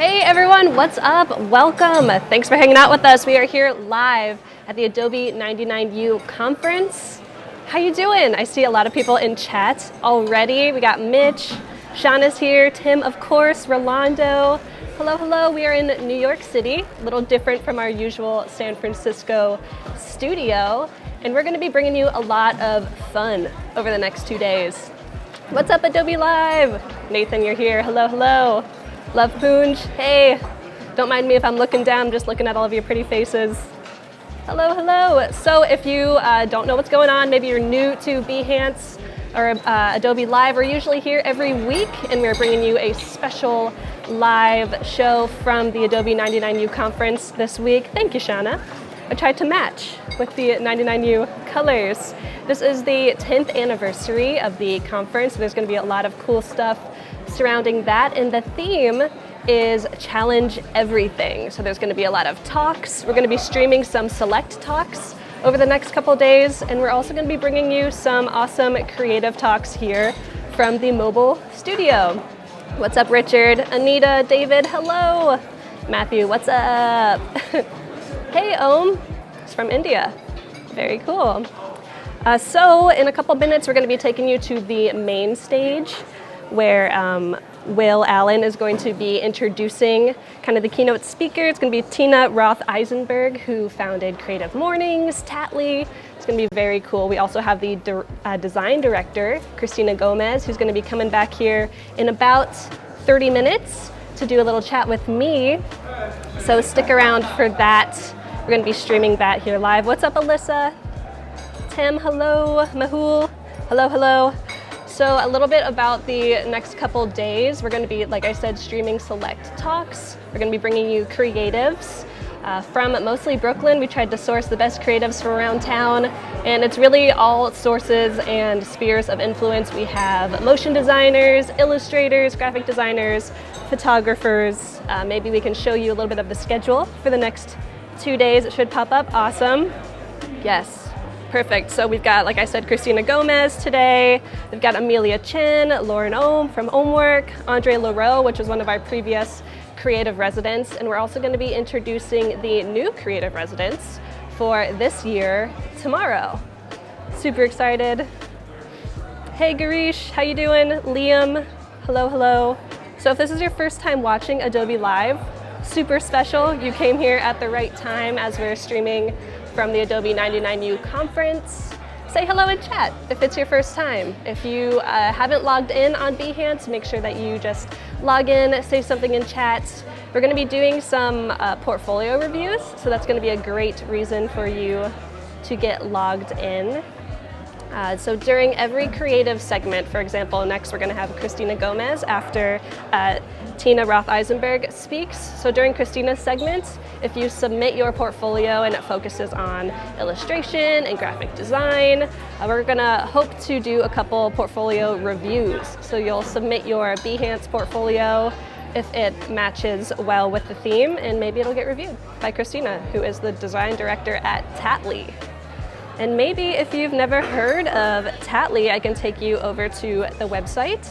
Hey everyone, what's up? Welcome. Thanks for hanging out with us. We are here live at the Adobe 99U conference. How you doing? I see a lot of people in chat already. We got Mitch, Shauna's here, Tim of course, Rolando. Hello, hello. We are in New York City, a little different from our usual San Francisco studio, and we're going to be bringing you a lot of fun over the next 2 days. What's up, Adobe Live? Nathan, you're here. Hello, hello. Love Poonj. Hey, don't mind me if I'm looking down, I'm just looking at all of your pretty faces. Hello, hello. So if you don't know what's going on, maybe you're new to Behance or Adobe Live, we're usually here every week, and we're bringing you a special live show from the Adobe 99U conference this week. Thank you, Shauna. I tried to match with the 99U colors. This is the 10th anniversary of the conference. There's going to be a lot of cool stuff surrounding that, and the theme is challenge everything. So there's going to be a lot of talks. We're going to be streaming some select talks over the next couple days, and we're also going to be bringing you some awesome creative talks here from the mobile studio. What's up, Richard? Anita, David, hello. Matthew, what's up? Hey, Om, it's from India. Very cool. So in a couple minutes, we're going to be taking you to the main stage where Will Allen is going to be introducing kind of the keynote speaker. It's going to be Tina Roth Eisenberg, who founded Creative Mornings, Tattly. It's going to be very cool. We also have the design director, Kristina Gomes, who's going to be coming back here in about 30 minutes to do a little chat with me. So stick around for that. We're going to be streaming that here live. What's up, Alyssa? Tim, hello. Mahul, hello, hello. So a little bit about the next couple days. We're going to be, like I said, streaming select talks. We're going to be bringing you creatives from mostly Brooklyn. We tried to source the best creatives from around town, and it's really all sources and spheres of influence. We have motion designers, illustrators, graphic designers, photographers. Maybe we can show you a little bit of the schedule for the next 2 days. It should pop up. Awesome. Yes. Perfect. So we've got, like I said, Kristina Gomes today. We've got Amelia Chen, Lauren Ohm from Ohmwork, Andre Leroux, which was one of our previous creative residents. And we're also going to be introducing the new creative residents for this year tomorrow. Super excited. Hey, Garish, how you doing? Liam, hello, hello. So if this is your first time watching Adobe Live, super special. You came here at the right time as we're streaming from the Adobe 99U conference. Say hello in chat if it's your first time. If you haven't logged in on Behance, make sure that you just log in, say something in chat. We're going to be doing some portfolio reviews, so that's going to be a great reason for you to get logged in. So during every creative segment, for example, next we're going to have Kristina Gomes after Tina Roth Eisenberg speaks. So during Kristina's segment, if you submit your portfolio and it focuses on illustration and graphic design, we're going to hope to do a couple portfolio reviews. So you'll submit your Behance portfolio if it matches well with the theme, and maybe it'll get reviewed by Kristina, who is the design director at Tattly. And maybe if you've never heard of Tattly, I can take you over to the website.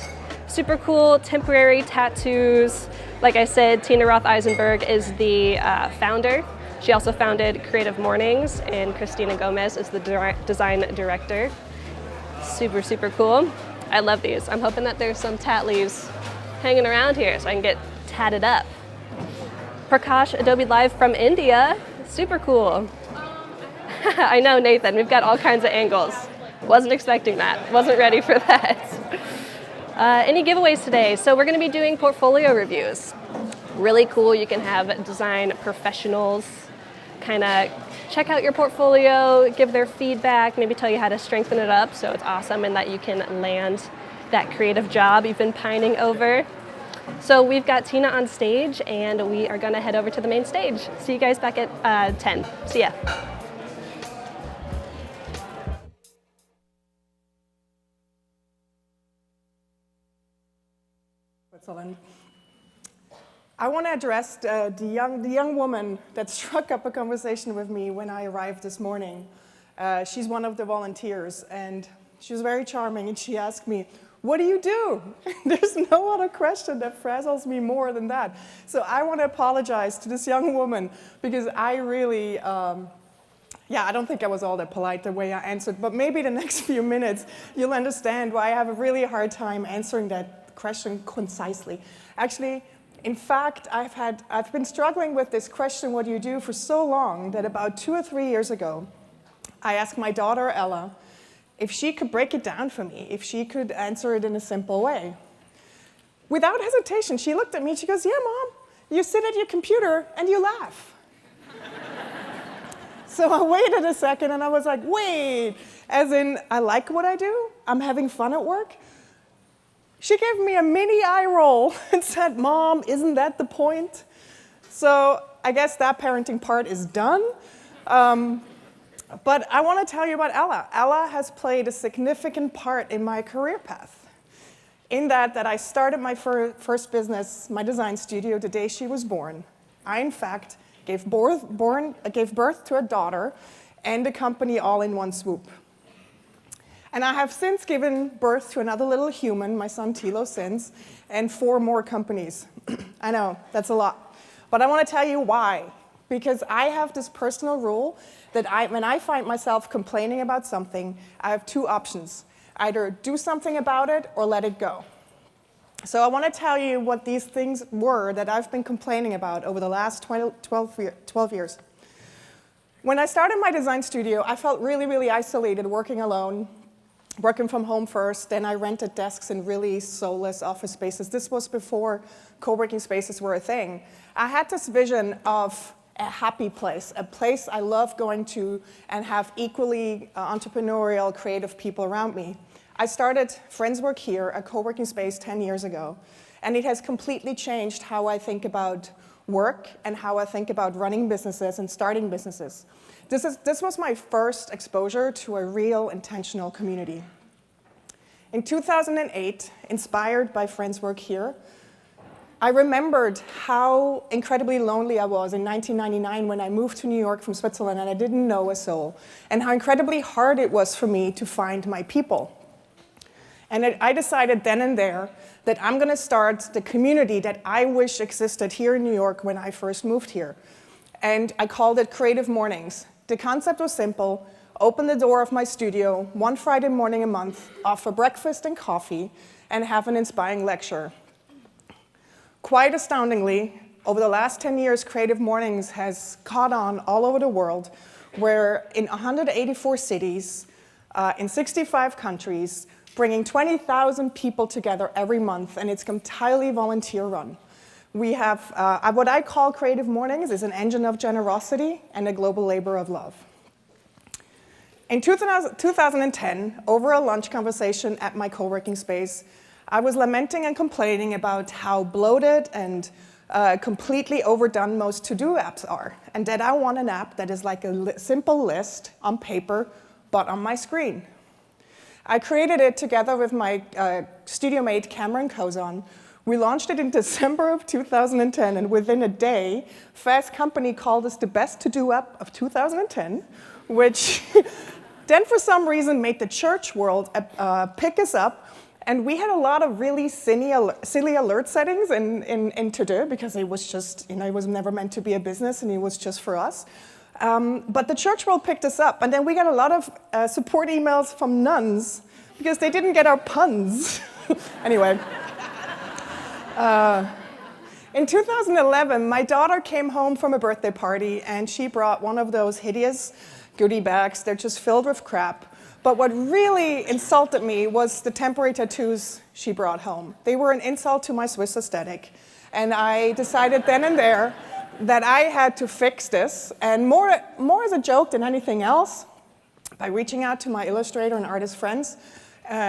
Super cool temporary tattoos. Like I said, Tina Roth Eisenberg is the founder. She also founded Creative Mornings, and Kristina Gomes is the design director. Super, super cool. I love these. I'm hoping that there's some Tattlys hanging around here so I can get tatted up. Prakash, Adobe Live from India. Super cool. I know, Nathan, we've got all kinds of angles. Wasn't expecting that. Wasn't ready for that. Any giveaways today? So we're going to be doing portfolio reviews. Really cool. You can have design professionals kind of check out your portfolio, give their feedback, maybe tell you how to strengthen it up so it's awesome and that you can land that creative job you've been pining over. So we've got Tina on stage, and we are going to head over to the main stage. See you guys back at 10. See ya. Excellent. I want to address the young woman that struck up a conversation with me when I arrived this morning. She's one of the volunteers, and she was very charming, and she asked me, What do you do? There's no other question that frazzles me more than that. So I want to apologize to this young woman because I really, I don't think I was all that polite the way I answered, but maybe the next few minutes you'll understand why I have a really hard time answering that question concisely. Actually, in fact, I've been struggling with this question, what do you do, for so long that about 2 or 3 years ago, I asked my daughter, Ella, if she could break it down for me, if she could answer it in a simple way. Without hesitation, she looked at me, she goes, yeah, Mom, you sit at your computer and you laugh. So I waited a second and I was like, wait, as in, I like what I do, I'm having fun at work. She gave me a mini eye roll and said, Mom, isn't that the point? So I guess that parenting part is done. But I want to tell you about Ella. Ella has played a significant part in my career path. In that I started my first business, my design studio, the day she was born. I, in fact, gave birth to a daughter and a company all in one swoop. And I have since given birth to another little human, my son Tilo since, and 4 more companies. I know, that's a lot. But I want to tell you why. Because I have this personal rule that when I find myself complaining about something, I have 2 options. Either do something about it or let it go. So I want to tell you what these things were that I've been complaining about over the last 12 years. When I started my design studio, I felt really, really isolated working alone, working from home first. Then I rented desks in really soulless office spaces. This was before co-working spaces were a thing. I had this vision of a happy place, a place I love going to and have equally entrepreneurial, creative people around me. I started Friends Work Here, a co-working space 10 years ago, and it has completely changed how I think about work and how I think about running businesses and starting businesses. This was my first exposure to a real intentional community. In 2008, inspired by Friends Work Here, I remembered how incredibly lonely I was in 1999 when I moved to New York from Switzerland and I didn't know a soul, and how incredibly hard it was for me to find my people. And I decided then and there that I'm going to start the community that I wish existed here in New York when I first moved here. And I called it Creative Mornings. The concept was simple: open the door of my studio one Friday morning a month, offer breakfast and coffee, and have an inspiring lecture. Quite astoundingly, over the last 10 years, Creative Mornings has caught on all over the world. We're in 184 cities, in 65 countries, bringing 20,000 people together every month, and it's entirely volunteer run. We have, what I call Creative Mornings is an engine of generosity and a global labor of love. In 2010, over a lunch conversation at my co-working space, I was lamenting and complaining about how bloated and completely overdone most to-do apps are, and that I want an app that is like a simple list on paper, but on my screen. I created it together with my studio mate, Cameron Kozon. We launched it in December of 2010, and within a day, Fast Company called us the best to-do app of 2010, which then for some reason made the church world pick us up. And we had a lot of really silly alert settings in to-do because it was just, it was never meant to be a business and it was just for us. But the church world picked us up, and then we got a lot of support emails from nuns because they didn't get our puns. Anyway. In 2011, my daughter came home from a birthday party, and she brought one of those hideous goodie bags. They're just filled with crap. But what really insulted me was the temporary tattoos she brought home. They were an insult to my Swiss aesthetic. And I decided then and there that I had to fix this, and more as a joke than anything else, by reaching out to my illustrator and artist friends.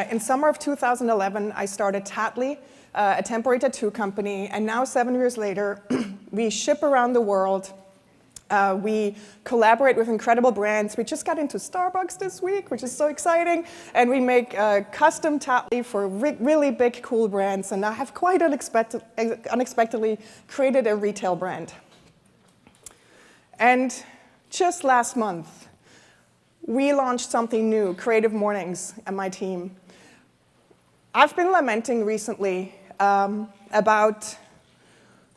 In summer of 2011, I started Tattly, a temporary tattoo company, and now 7 years later, we ship around the world. We collaborate with incredible brands. We just got into Starbucks this week, which is so exciting. And we make custom Tattly for really big, cool brands. And I have quite unexpectedly created a retail brand. And just last month, we launched something new, Creative Mornings, and my team. I've been lamenting recently about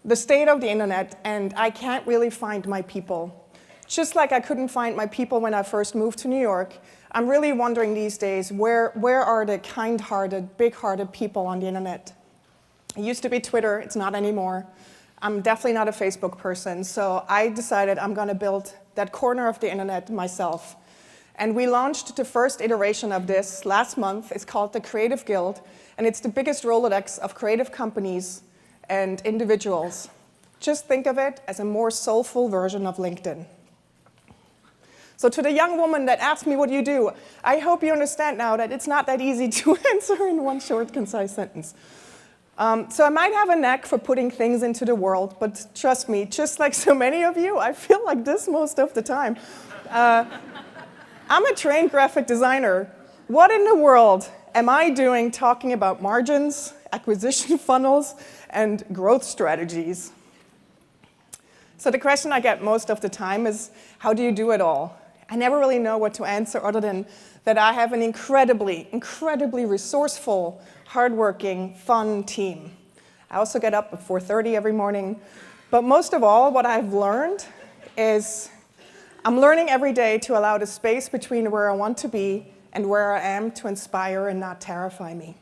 the state of the internet, and I can't really find my people. Just like I couldn't find my people when I first moved to New York, I'm really wondering these days, where are the kind-hearted, big-hearted people on the internet? It used to be Twitter, it's not anymore. I'm definitely not a Facebook person, so I decided I'm going to build that corner of the internet myself. And we launched the first iteration of this last month. It's called the Creative Guild, and it's the biggest Rolodex of creative companies and individuals. Just think of it as a more soulful version of LinkedIn. So to the young woman that asked me, what do you do? I hope you understand now that it's not that easy to answer in one short, concise sentence. So I might have a knack for putting things into the world, but trust me, just like so many of you, I feel like this most of the time. I'm a trained graphic designer. What in the world am I doing talking about margins, acquisition funnels, and growth strategies? So the question I get most of the time is, how do you do it all? I never really know what to answer other than that I have an incredibly, incredibly resourceful, hardworking, fun team. I also get up at 4:30 every morning. But most of all, what I've learned is I'm learning every day to allow the space between where I want to be and where I am to inspire and not terrify me.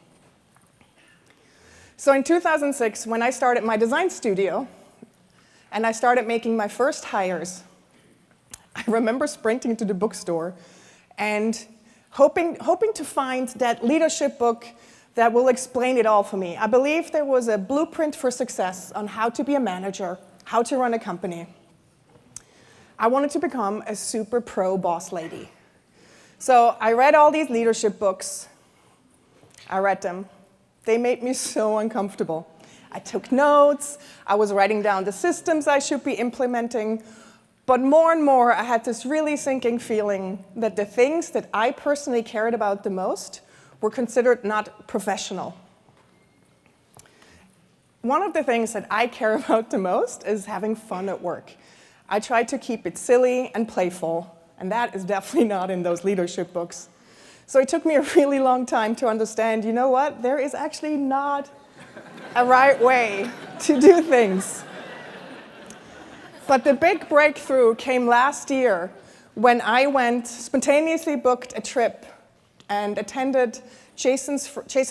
So in 2006, when I started my design studio, and I started making my first hires, I remember sprinting to the bookstore and hoping to find that leadership book that will explain it all for me. I believe there was a blueprint for success on how to be a manager, how to run a company. I wanted to become a super pro boss lady. So I read all these leadership books. I read them. They made me so uncomfortable. I took notes. I was writing down the systems I should be implementing. But more and more, I had this really sinking feeling that the things that I personally cared about the most were considered not professional. One of the things that I care about the most is having fun at work. I try to keep it silly and playful, and that is definitely not in those leadership books. So it took me a really long time to understand, you know what, there is actually not a right way to do things. But the big breakthrough came last year when I spontaneously booked a trip and attended Jason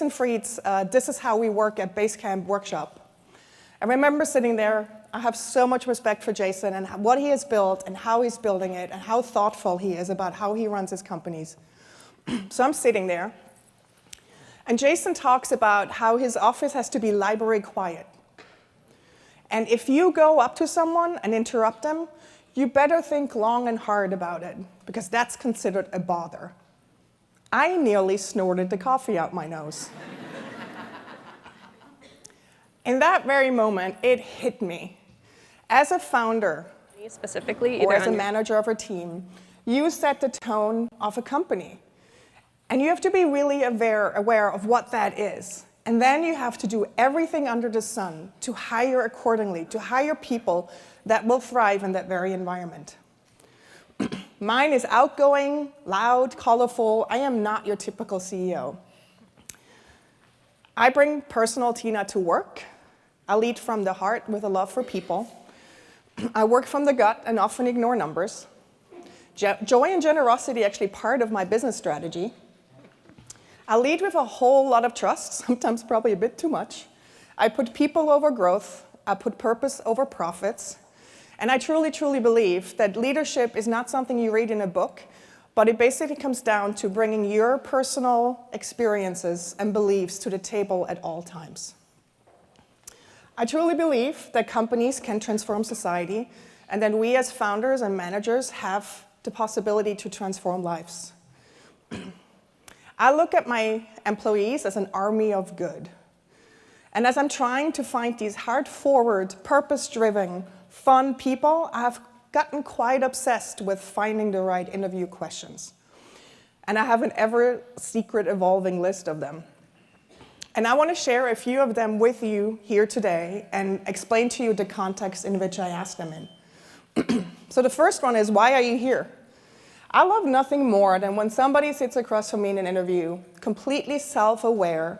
Fried's This Is How We Work at Basecamp workshop. I remember sitting there. I have so much respect for Jason and what he has built and how he's building it and how thoughtful he is about how he runs his companies. So I'm sitting there, and Jason talks about how his office has to be library quiet. And if you go up to someone and interrupt them, you better think long and hard about it, because that's considered a bother. I nearly snorted the coffee out my nose. In that very moment, it hit me. As a founder, specifically, or as a manager of a team, you set the tone of a company. And you have to be really aware of what that is. And then you have to do everything under the sun to hire accordingly, to hire people that will thrive in that very environment. Mine is outgoing, loud, colorful. I am not your typical CEO. I bring personal Tina to work. I lead from the heart with a love for people. I work from the gut and often ignore numbers. Joy and generosity are actually part of my business strategy. I lead with a whole lot of trust, sometimes probably a bit too much. I put people over growth. I put purpose over profits. And I truly, truly believe that leadership is not something you read in a book, but it basically comes down to bringing your personal experiences and beliefs to the table at all times. I truly believe that companies can transform society, and that we as founders and managers have the possibility to transform lives. I look at my employees as an army of good. And as I'm trying to find these heart-forward, purpose-driven, fun people, I've gotten quite obsessed with finding the right interview questions. And I have an ever-secret evolving list of them. And I want to share a few of them with you here today and explain to you the context in which I asked them in. So the first one is, why are you here? I love nothing more than when somebody sits across from me in an interview, completely self-aware,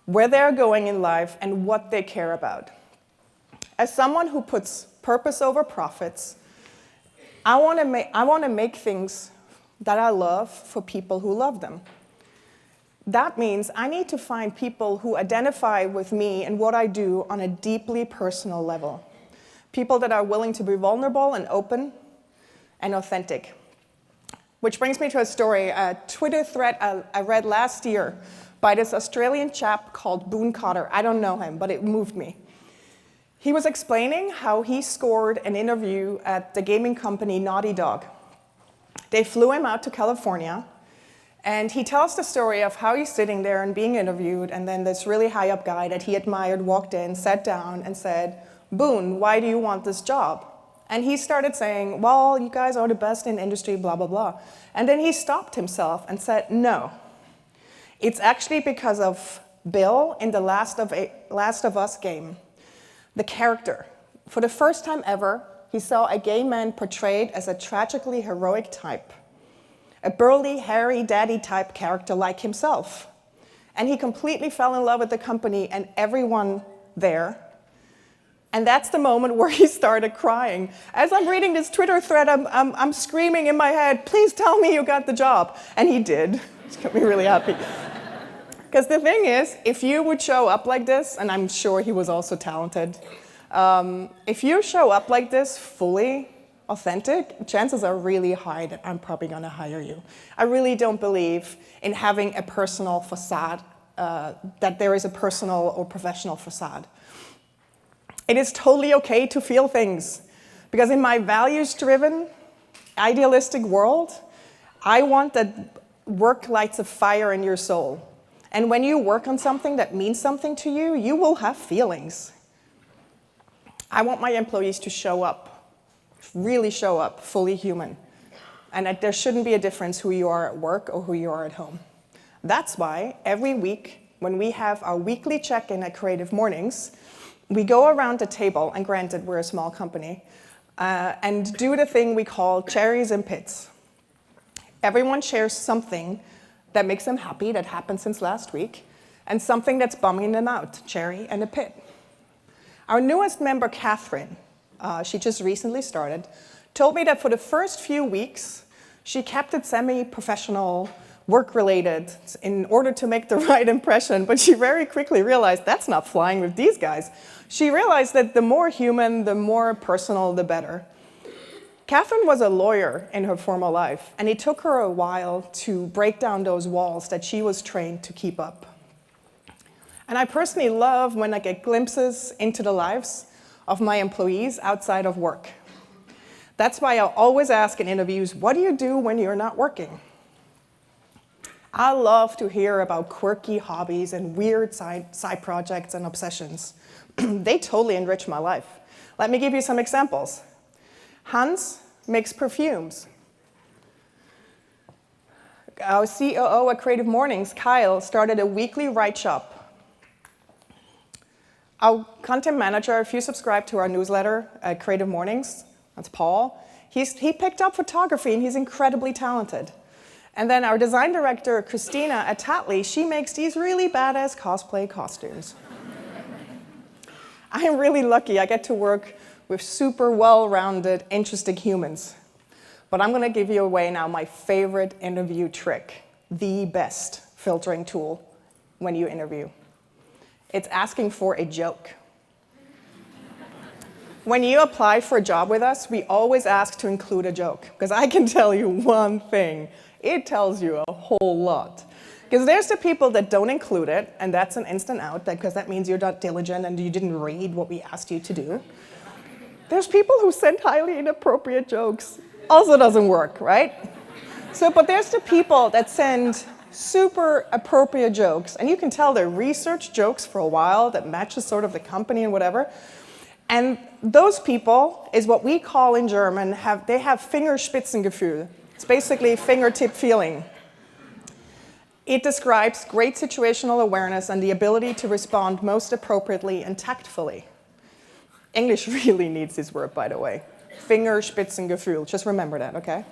where they're going in life, and what they care about. As someone who puts purpose over profits, I want to make things that I love for people who love them. That means I need to find people who identify with me and what I do on a deeply personal level. People that are willing to be vulnerable and open and authentic. Which brings me to a story, a Twitter thread I read last year by this Australian chap called Boone Cotter. I don't know him, but it moved me. He was explaining how he scored an interview at the gaming company Naughty Dog. They flew him out to California, and he tells the story of how he's sitting there and being interviewed, and then this really high-up guy that he admired walked in, sat down, and said, "Boone, why do you want this job?" And he started saying, "Well, you guys are the best in industry, blah, blah, blah." And then he stopped himself and said, "No. It's actually because of Bill in the Last of Us game. The character. For the first time ever, he saw a gay man portrayed as a tragically heroic type. A burly, hairy, daddy-type character like himself. And he completely fell in love with the company and everyone there. And that's the moment where he started crying. As I'm reading this Twitter thread, I'm screaming in my head, "Please tell me you got the job." And he did. It's got me really happy. Because the thing is, if you would show up like this, and I'm sure he was also talented, if you show up like this, fully authentic, chances are really high that I'm probably going to hire you. I really don't believe in having a personal facade, that there is a personal or professional facade. It is totally okay to feel things, because in my values-driven, idealistic world, I want that work lights a fire in your soul. And when you work on something that means something to you, you will have feelings. I want my employees to show up, really show up, fully human. And that there shouldn't be a difference who you are at work or who you are at home. That's why every week, when we have our weekly check-in at Creative Mornings, we go around the table, and granted, we're a small company, and do the thing we call cherries and pits. Everyone shares something that makes them happy, that happened since last week, and something that's bumming them out, cherry and a pit. Our newest member, Catherine, she just recently started, told me that for the first few weeks, she kept it semi-professional, work-related, in order to make the right impression, but she very quickly realized that's not flying with these guys. She realized that the more human, the more personal, the better. Catherine was a lawyer in her former life, and it took her a while to break down those walls that she was trained to keep up. And I personally love when I get glimpses into the lives of my employees outside of work. That's why I'll always ask in interviews, what do you do when you're not working? I love to hear about quirky hobbies and weird side projects and obsessions. They totally enrich my life. Let me give you some examples. Hans makes perfumes. Our COO at Creative Mornings, Kyle, started a weekly write shop. Our content manager, if you subscribe to our newsletter at Creative Mornings, that's Paul, he picked up photography and he's incredibly talented. And then our design director, Kristina at Tatley, she makes these really badass cosplay costumes. I am really lucky. I get to work with super well-rounded, interesting humans. But I'm going to give you away now my favorite interview trick, the best filtering tool when you interview. It's asking for a joke. When you apply for a job with us, we always ask to include a joke, because I can tell you one thing. It tells you a whole lot. Because there's the people that don't include it, and that's an instant out, because that means you're not diligent and you didn't read what we asked you to do. There's people who send highly inappropriate jokes. Also doesn't work, right? But there's the people that send super appropriate jokes, and you can tell they're research jokes for a while that matches sort of the company and whatever. And those people is what we call in German, they have Fingerspitzengefühl. It's basically fingertip feeling. It describes great situational awareness and the ability to respond most appropriately and tactfully. English really needs this word, by the way. Fingerspitzengefühl. Just remember that, okay?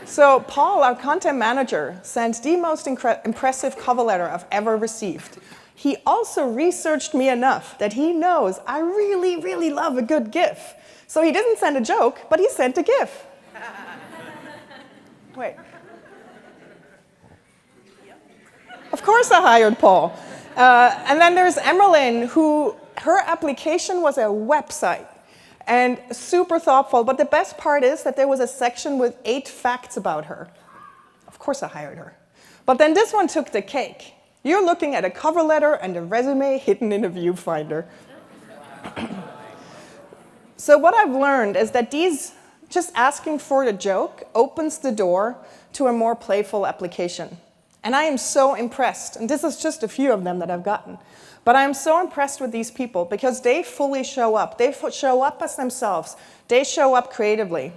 So Paul, our content manager, sent the most impressive cover letter I've ever received. He also researched me enough that he knows I really, really love a good GIF. So he didn't send a joke, but he sent a GIF. Wait. Of course I hired Paul. And then there's Emerlyn, who her application was a website and super thoughtful. But the best part is that there was a section with 8 facts about her. Of course I hired her. But then this one took the cake. You're looking at a cover letter and a resume hidden in a viewfinder. So what I've learned is that just asking for the joke opens the door to a more playful application. And I am so impressed, and this is just a few of them that I've gotten, but I am so impressed with these people because they fully show up. They show up as themselves. They show up creatively.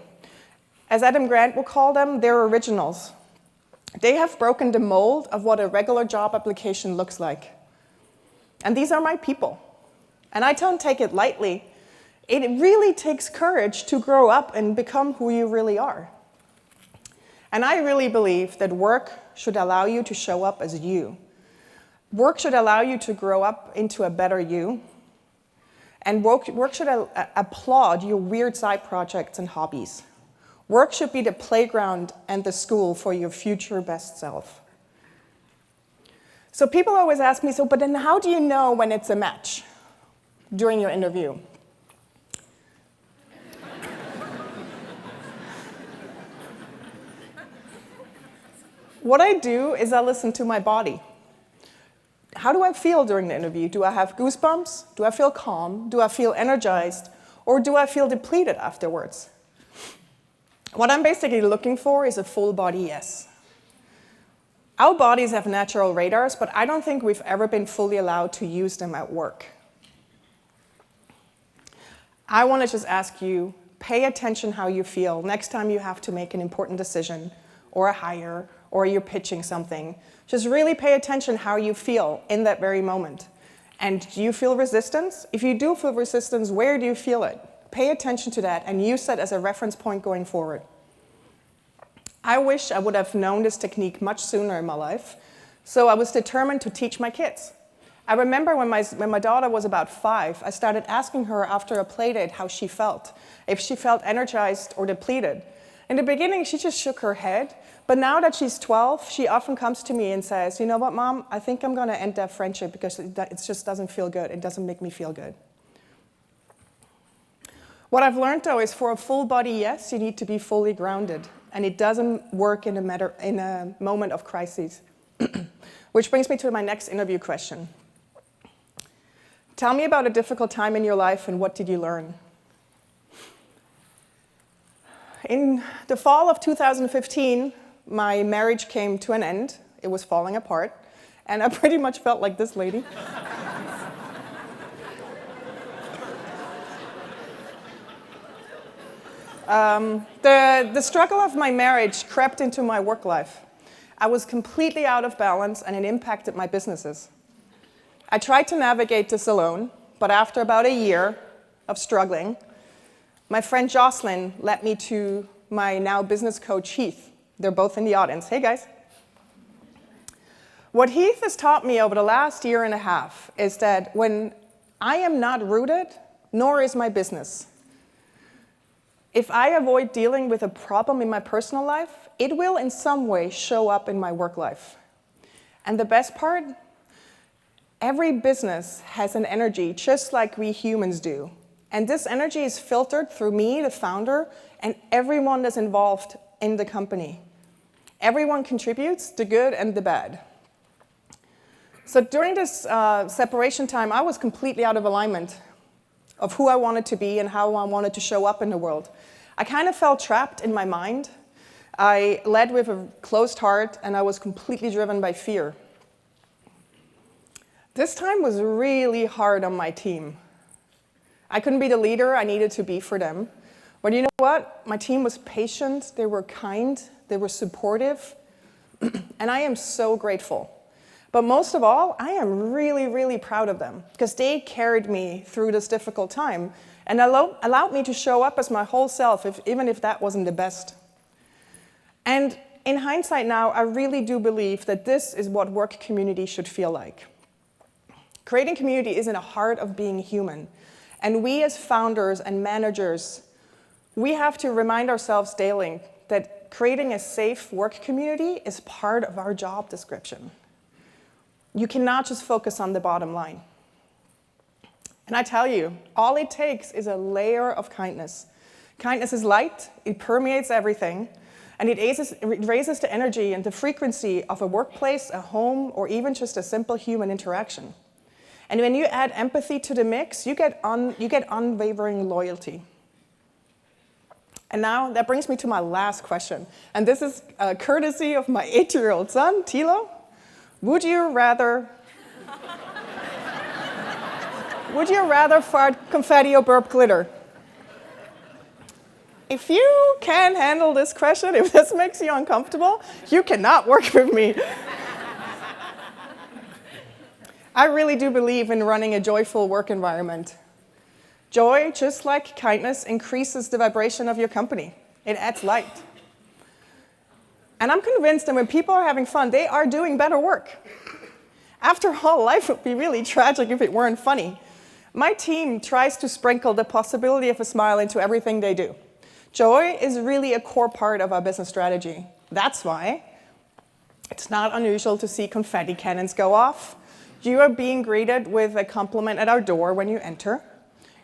As Adam Grant will call them, they're originals. They have broken the mold of what a regular job application looks like. And these are my people. And I don't take it lightly. It really takes courage to grow up and become who you really are. And I really believe that work should allow you to show up as you. Work should allow you to grow up into a better you. And work should applaud your weird side projects and hobbies. Work should be the playground and the school for your future best self. So people always ask me, but then how do you know when it's a match during your interview? What I do is I listen to my body. How do I feel during the interview? Do I have goosebumps? Do I feel calm? Do I feel energized? Or do I feel depleted afterwards? What I'm basically looking for is a full body yes. Our bodies have natural radars, but I don't think we've ever been fully allowed to use them at work. I want to just ask you, pay attention how you feel next time you have to make an important decision or a hire or you're pitching something. Just really pay attention how you feel in that very moment. And do you feel resistance? If you do feel resistance, where do you feel it? Pay attention to that and use that as a reference point going forward. I wish I would have known this technique much sooner in my life, so I was determined to teach my kids. I remember when my daughter was about 5, I started asking her after a play date how she felt, if she felt energized or depleted. In the beginning, she just shook her head, but now that she's 12, she often comes to me and says, you know what, Mom, I think I'm going to end that friendship because it just doesn't feel good. It doesn't make me feel good. What I've learned, though, is for a full body yes, you need to be fully grounded, and it doesn't work in a moment of crisis. Which brings me to my next interview question. Tell me about a difficult time in your life and what did you learn? In the fall of 2015, my marriage came to an end. It was falling apart, and I pretty much felt like this lady. The struggle of my marriage crept into my work life. I was completely out of balance, and it impacted my businesses. I tried to navigate this alone, but after about a year of struggling, my friend Jocelyn led me to my now business coach, Heath. They're both in the audience. Hey, guys. What Heath has taught me over the last year and a half is that when I am not rooted, nor is my business. If I avoid dealing with a problem in my personal life, it will in some way show up in my work life. And the best part, every business has an energy just like we humans do. And this energy is filtered through me, the founder, and everyone that's involved in the company. Everyone contributes, the good and the bad. So during this separation time, I was completely out of alignment of who I wanted to be and how I wanted to show up in the world. I kind of felt trapped in my mind. I led with a closed heart, and I was completely driven by fear. This time was really hard on my team. I couldn't be the leader I needed to be for them. But you know what? My team was patient, they were kind, they were supportive, and I am so grateful. But most of all, I am really, really proud of them because they carried me through this difficult time and allowed me to show up as my whole self, even if that wasn't the best. And in hindsight now, I really do believe that this is what work community should feel like. Creating community is in the heart of being human. And we as founders and managers, we have to remind ourselves daily that creating a safe work community is part of our job description. You cannot just focus on the bottom line. And I tell you, all it takes is a layer of kindness. Kindness is light, it permeates everything, and it raises the energy and the frequency of a workplace, a home, or even just a simple human interaction. And when you add empathy to the mix, you get unwavering loyalty. And now that brings me to my last question. And this is courtesy of my 8-year-old son, Tilo. Would you rather fart confetti or burp glitter? If you can't handle this question, if this makes you uncomfortable, you cannot work with me. I really do believe in running a joyful work environment. Joy, just like kindness, increases the vibration of your company. It adds light. And I'm convinced that when people are having fun, they are doing better work. After all, life would be really tragic if it weren't funny. My team tries to sprinkle the possibility of a smile into everything they do. Joy is really a core part of our business strategy. That's why it's not unusual to see confetti cannons go off. You are being greeted with a compliment at our door when you enter.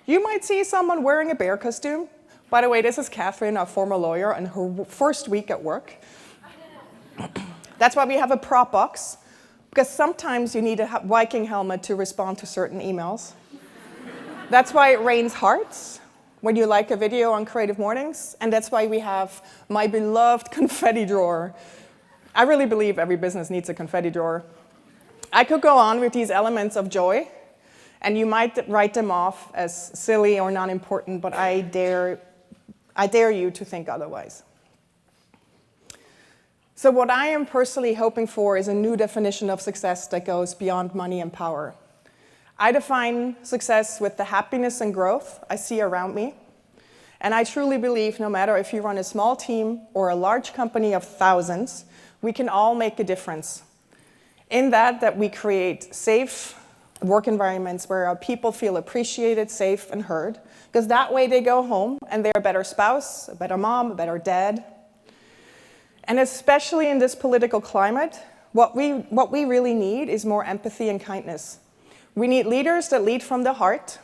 You might see someone wearing a bear costume. By the way, this is Catherine, our former lawyer, and her first week at work. That's why we have a prop box, because sometimes you need a Viking helmet to respond to certain emails. That's why it rains hearts when you like a video on Creative Mornings, and that's why we have my beloved confetti drawer. I really believe every business needs a confetti drawer. I could go on with these elements of joy, and you might write them off as silly or not important, but I dare you to think otherwise. So what I am personally hoping for is a new definition of success that goes beyond money and power. I define success with the happiness and growth I see around me. And I truly believe no matter if you run a small team or a large company of thousands, we can all make a difference. In that we create safe work environments where our people feel appreciated, safe, and heard. Because that way they go home and they're a better spouse, a better mom, a better dad. And especially in this political climate, what we really need is more empathy and kindness. We need leaders that lead from the heart.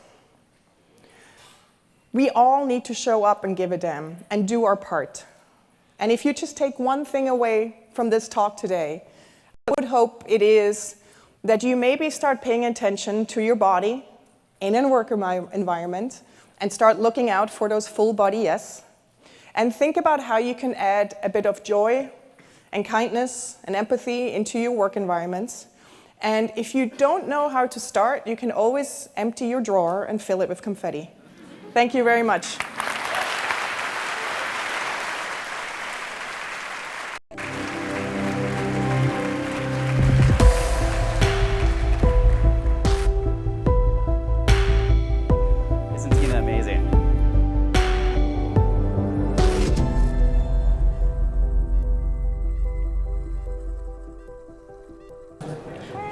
We all need to show up and give a damn and do our part. And if you just take one thing away from this talk today, I would hope it is that you maybe start paying attention to your body in a work environment and start looking out for those full body yes. And think about how you can add a bit of joy and kindness and empathy into your work environments. And if you don't know how to start, you can always empty your drawer and fill it with confetti. Thank you very much. Isn't Tina amazing?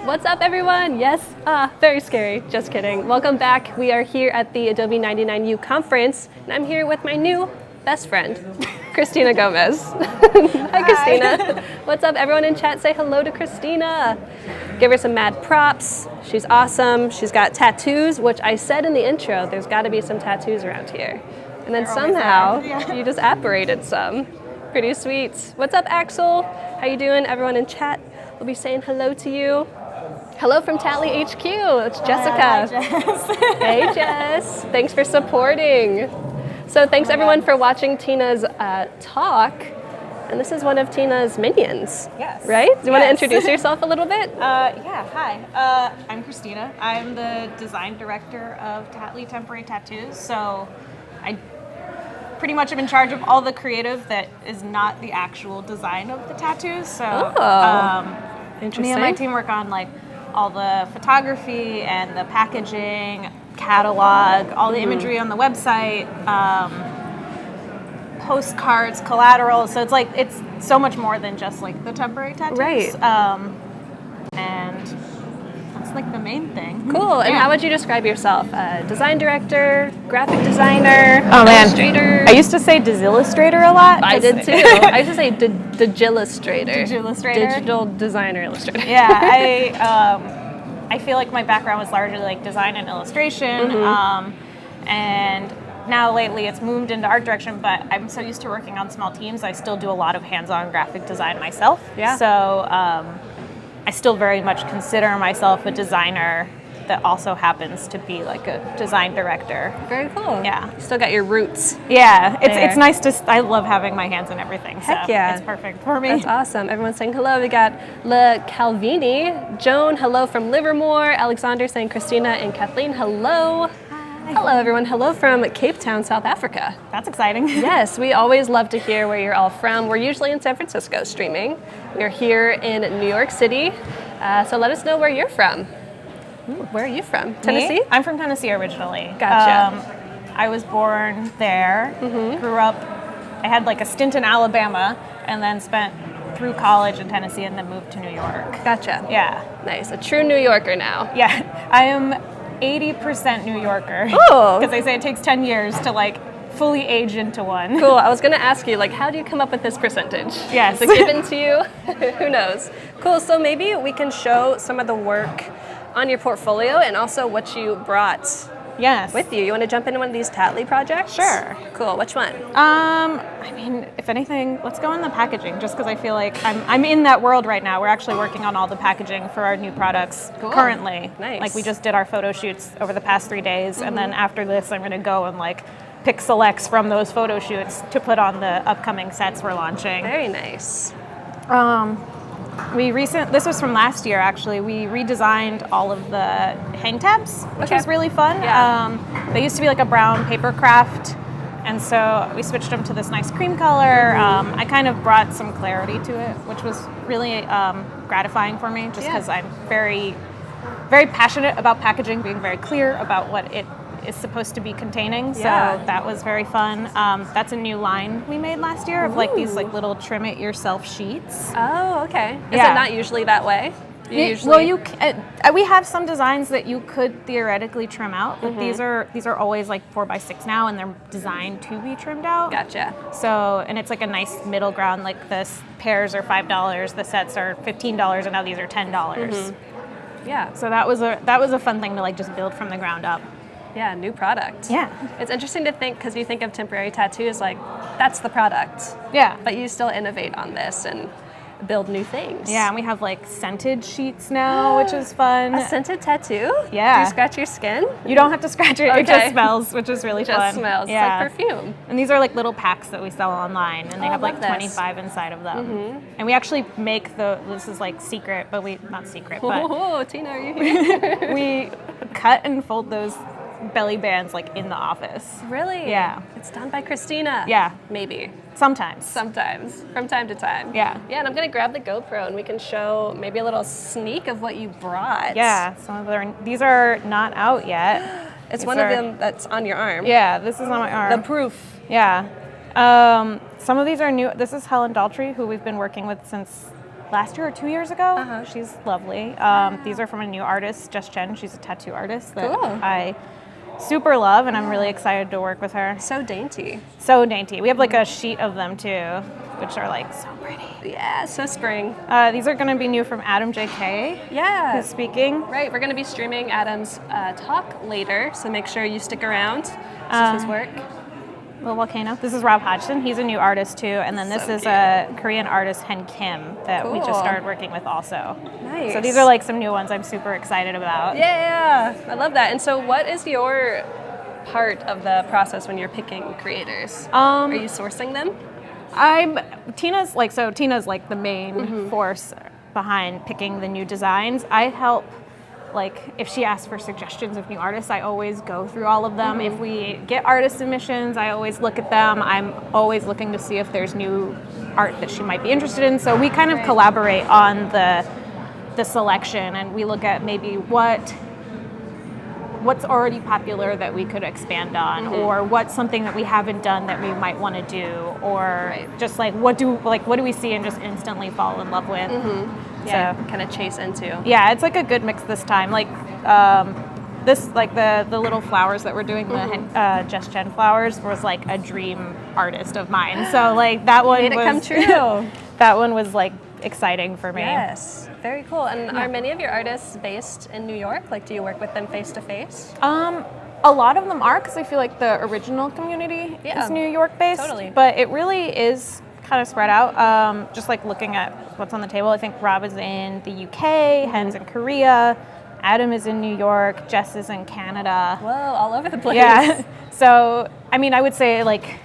What's up, everyone? Yes, very scary. Just kidding. Welcome back. We are here at the Adobe 99U conference, and I'm here with my new best friend, Kristina Gomes. Hi, Kristina. What's up, everyone in chat? Say hello to Kristina. Give her some mad props. She's awesome. She's got tattoos, which I said in the intro, there's got to be some tattoos around here. And then somehow, you just apparated some. Pretty sweet. What's up, Axel? How you doing? Everyone in chat will be saying hello to you. Hello from Tally HQ. It's Jessica. Hi, Jess. Hey, Jess. Thanks for supporting. So thanks, everyone, for watching Tina's talk. And this is one of Tina's minions. Yes. Right? Do you want to introduce yourself a little bit? Yeah, hi. I'm Kristina. I'm the design director of Tattly Temporary Tattoos. So I pretty much am in charge of all the creative that is not the actual design of the tattoos. So Interesting. me and my team work on like all the photography and the packaging, catalog, all the imagery on the website, postcards, collateral. So it's so much more than just like the temporary tattoos. Right. And that's like the main thing. Cool. And Yeah. how would you describe yourself? Design director, graphic designer, Oh man, illustrator? I used to say Disillustrator a lot. I did too. I used to say Digillustrator. Digillustrator? Digital designer illustrator. I feel like my background was largely like design and illustration, and now lately it's moved into art direction, but I'm so used to working on small teams, I still do a lot of hands-on graphic design myself. Yeah. So I still very much consider myself a designer that also happens to be like a design director. Very cool. Yeah. You still got your roots. Yeah, There. it's nice to, I love having my hands in everything, Heck so yeah. it's perfect for me. That's awesome. Everyone's saying hello. We got Le Calvini, Joan, hello from Livermore, Alexander saying Christina and Kathleen, hello. Hi. Hello everyone. Hello from Cape Town, South Africa. That's exciting. Yes, we always love to hear where you're all from. We're usually in San Francisco streaming. We're here in New York City, so let us know where you're from. Where are you from? Tennessee? Me? I'm from Tennessee originally. Gotcha. I was born there, grew up, I had like a stint in Alabama, and then spent through college in Tennessee and then moved to New York. Gotcha. Yeah. Nice. A true New Yorker now. Yeah. I am 80% New Yorker. Ooh. Because they say it takes 10 years to like fully age into one. Cool. I was going to ask you, like, how do you come up with this percentage? Yes. Is it given to you? Who knows? Cool. So maybe we can show some of the work on your portfolio and also what you brought Yes. with you. You want to jump into one of these Tatley projects? Sure. Cool. Which one? I mean, if anything, let's go in the packaging, just because I feel like I'm in that world right now. We're actually working on all the packaging for our new products currently. Nice. Like we just did our photo shoots over the past 3 days, and then after this, I'm going to go and like pick selects from those photo shoots to put on the upcoming sets we're launching. Very nice. This was from last year actually. We redesigned all of the hang tabs, which Okay. was really fun. Yeah. They used to be like a brown paper craft, and so we switched them to this nice cream color. I kind of brought some clarity to it, which was really gratifying for me, just Yeah. because I'm very, very passionate about packaging, being very clear about what it is supposed to be containing. So Yeah. that was very fun. That's a new line we made last year of like these like little trim it yourself sheets. Oh, okay. Is Yeah. it not usually that way? We have some designs that you could theoretically trim out, but these are always like 4x6 now, and they're designed to be trimmed out. Gotcha. So, and it's like a nice middle ground. Like the pairs are $5, the sets are $15, and now these are $10. Yeah. So that was a fun thing to like just build from the ground up. Yeah, new product. Yeah. It's interesting to think because you think of temporary tattoos like that's the product, Yeah. but you still innovate on this and build new things. Yeah, and we have like scented sheets now, which is fun. A scented tattoo? Yeah. Do you scratch your skin? You don't have to scratch it; it Okay. just smells, which is really It just fun. smells. Yeah. It's like perfume. And these are like little packs that we sell online, and they Oh, have I like love this. 25 inside of them. And we actually make this is like secret, but not secret, but Oh, Tina, are you here? we cut and fold those belly bands like in the office. Really? Yeah. It's done by Kristina. Yeah. Maybe. Sometimes. Sometimes. From time to time. Yeah. Yeah, and I'm gonna grab the GoPro and we can show maybe a little sneak of what you brought. Yeah, these are not out yet. It's These one of are- them that's on your arm. Yeah, this is on my arm. The proof. Yeah. Some of these are new. This is Helen Daltrey, who we've been working with since last year or 2 years ago. She's lovely. These are from a new artist, Jess Chen. She's a tattoo artist that Cool. I super love, and I'm really excited to work with her. So dainty. So dainty. We have like a sheet of them too, which are like so pretty. Yeah, so spring. These are going to be new from Adam J.K. Yeah. who's speaking. Right, we're going to be streaming Adam's talk later, so make sure you stick around. This is his work. Little Volcano. This is Rob Hodgson. He's a new artist too, and then this So is cute. a Korean artist, Hen Kim, that we Cool. just started working with also. Nice. So these are like some new ones I'm super excited about. Yeah, I love that. And so what is your part of the process when you're picking creators? Are you sourcing them? Tina's like the main force behind picking the new designs. I help, like if she asks for suggestions of new artists, I always go through all of them. If we get artist submissions, I always look at them. I'm always looking to see if there's new art that she might be interested in. So we kind of collaborate on the selection, and we look at maybe what's already popular that we could expand on, or what's something that we haven't done that we might want to do, or just like what do we see and just instantly fall in love with. Yeah, kind of chase into. Yeah, it's like a good mix this time. Like this, like the little flowers that we're doing, the Just Jen flowers, was like a dream artist of mine. So like that one Made it come true. That one was like exciting for me. Yes, very cool. And are many of your artists based in New York? Like, do you work with them face to face? A lot of them are, because I feel like the original community is New York based. Totally. But it really is kind of spread out. Just like looking at what's on the table, I think Rob is in the UK, Hen's in Korea, Adam is in New York, Jess is in Canada. Whoa, all over the place. Yeah. So, I mean, I would say like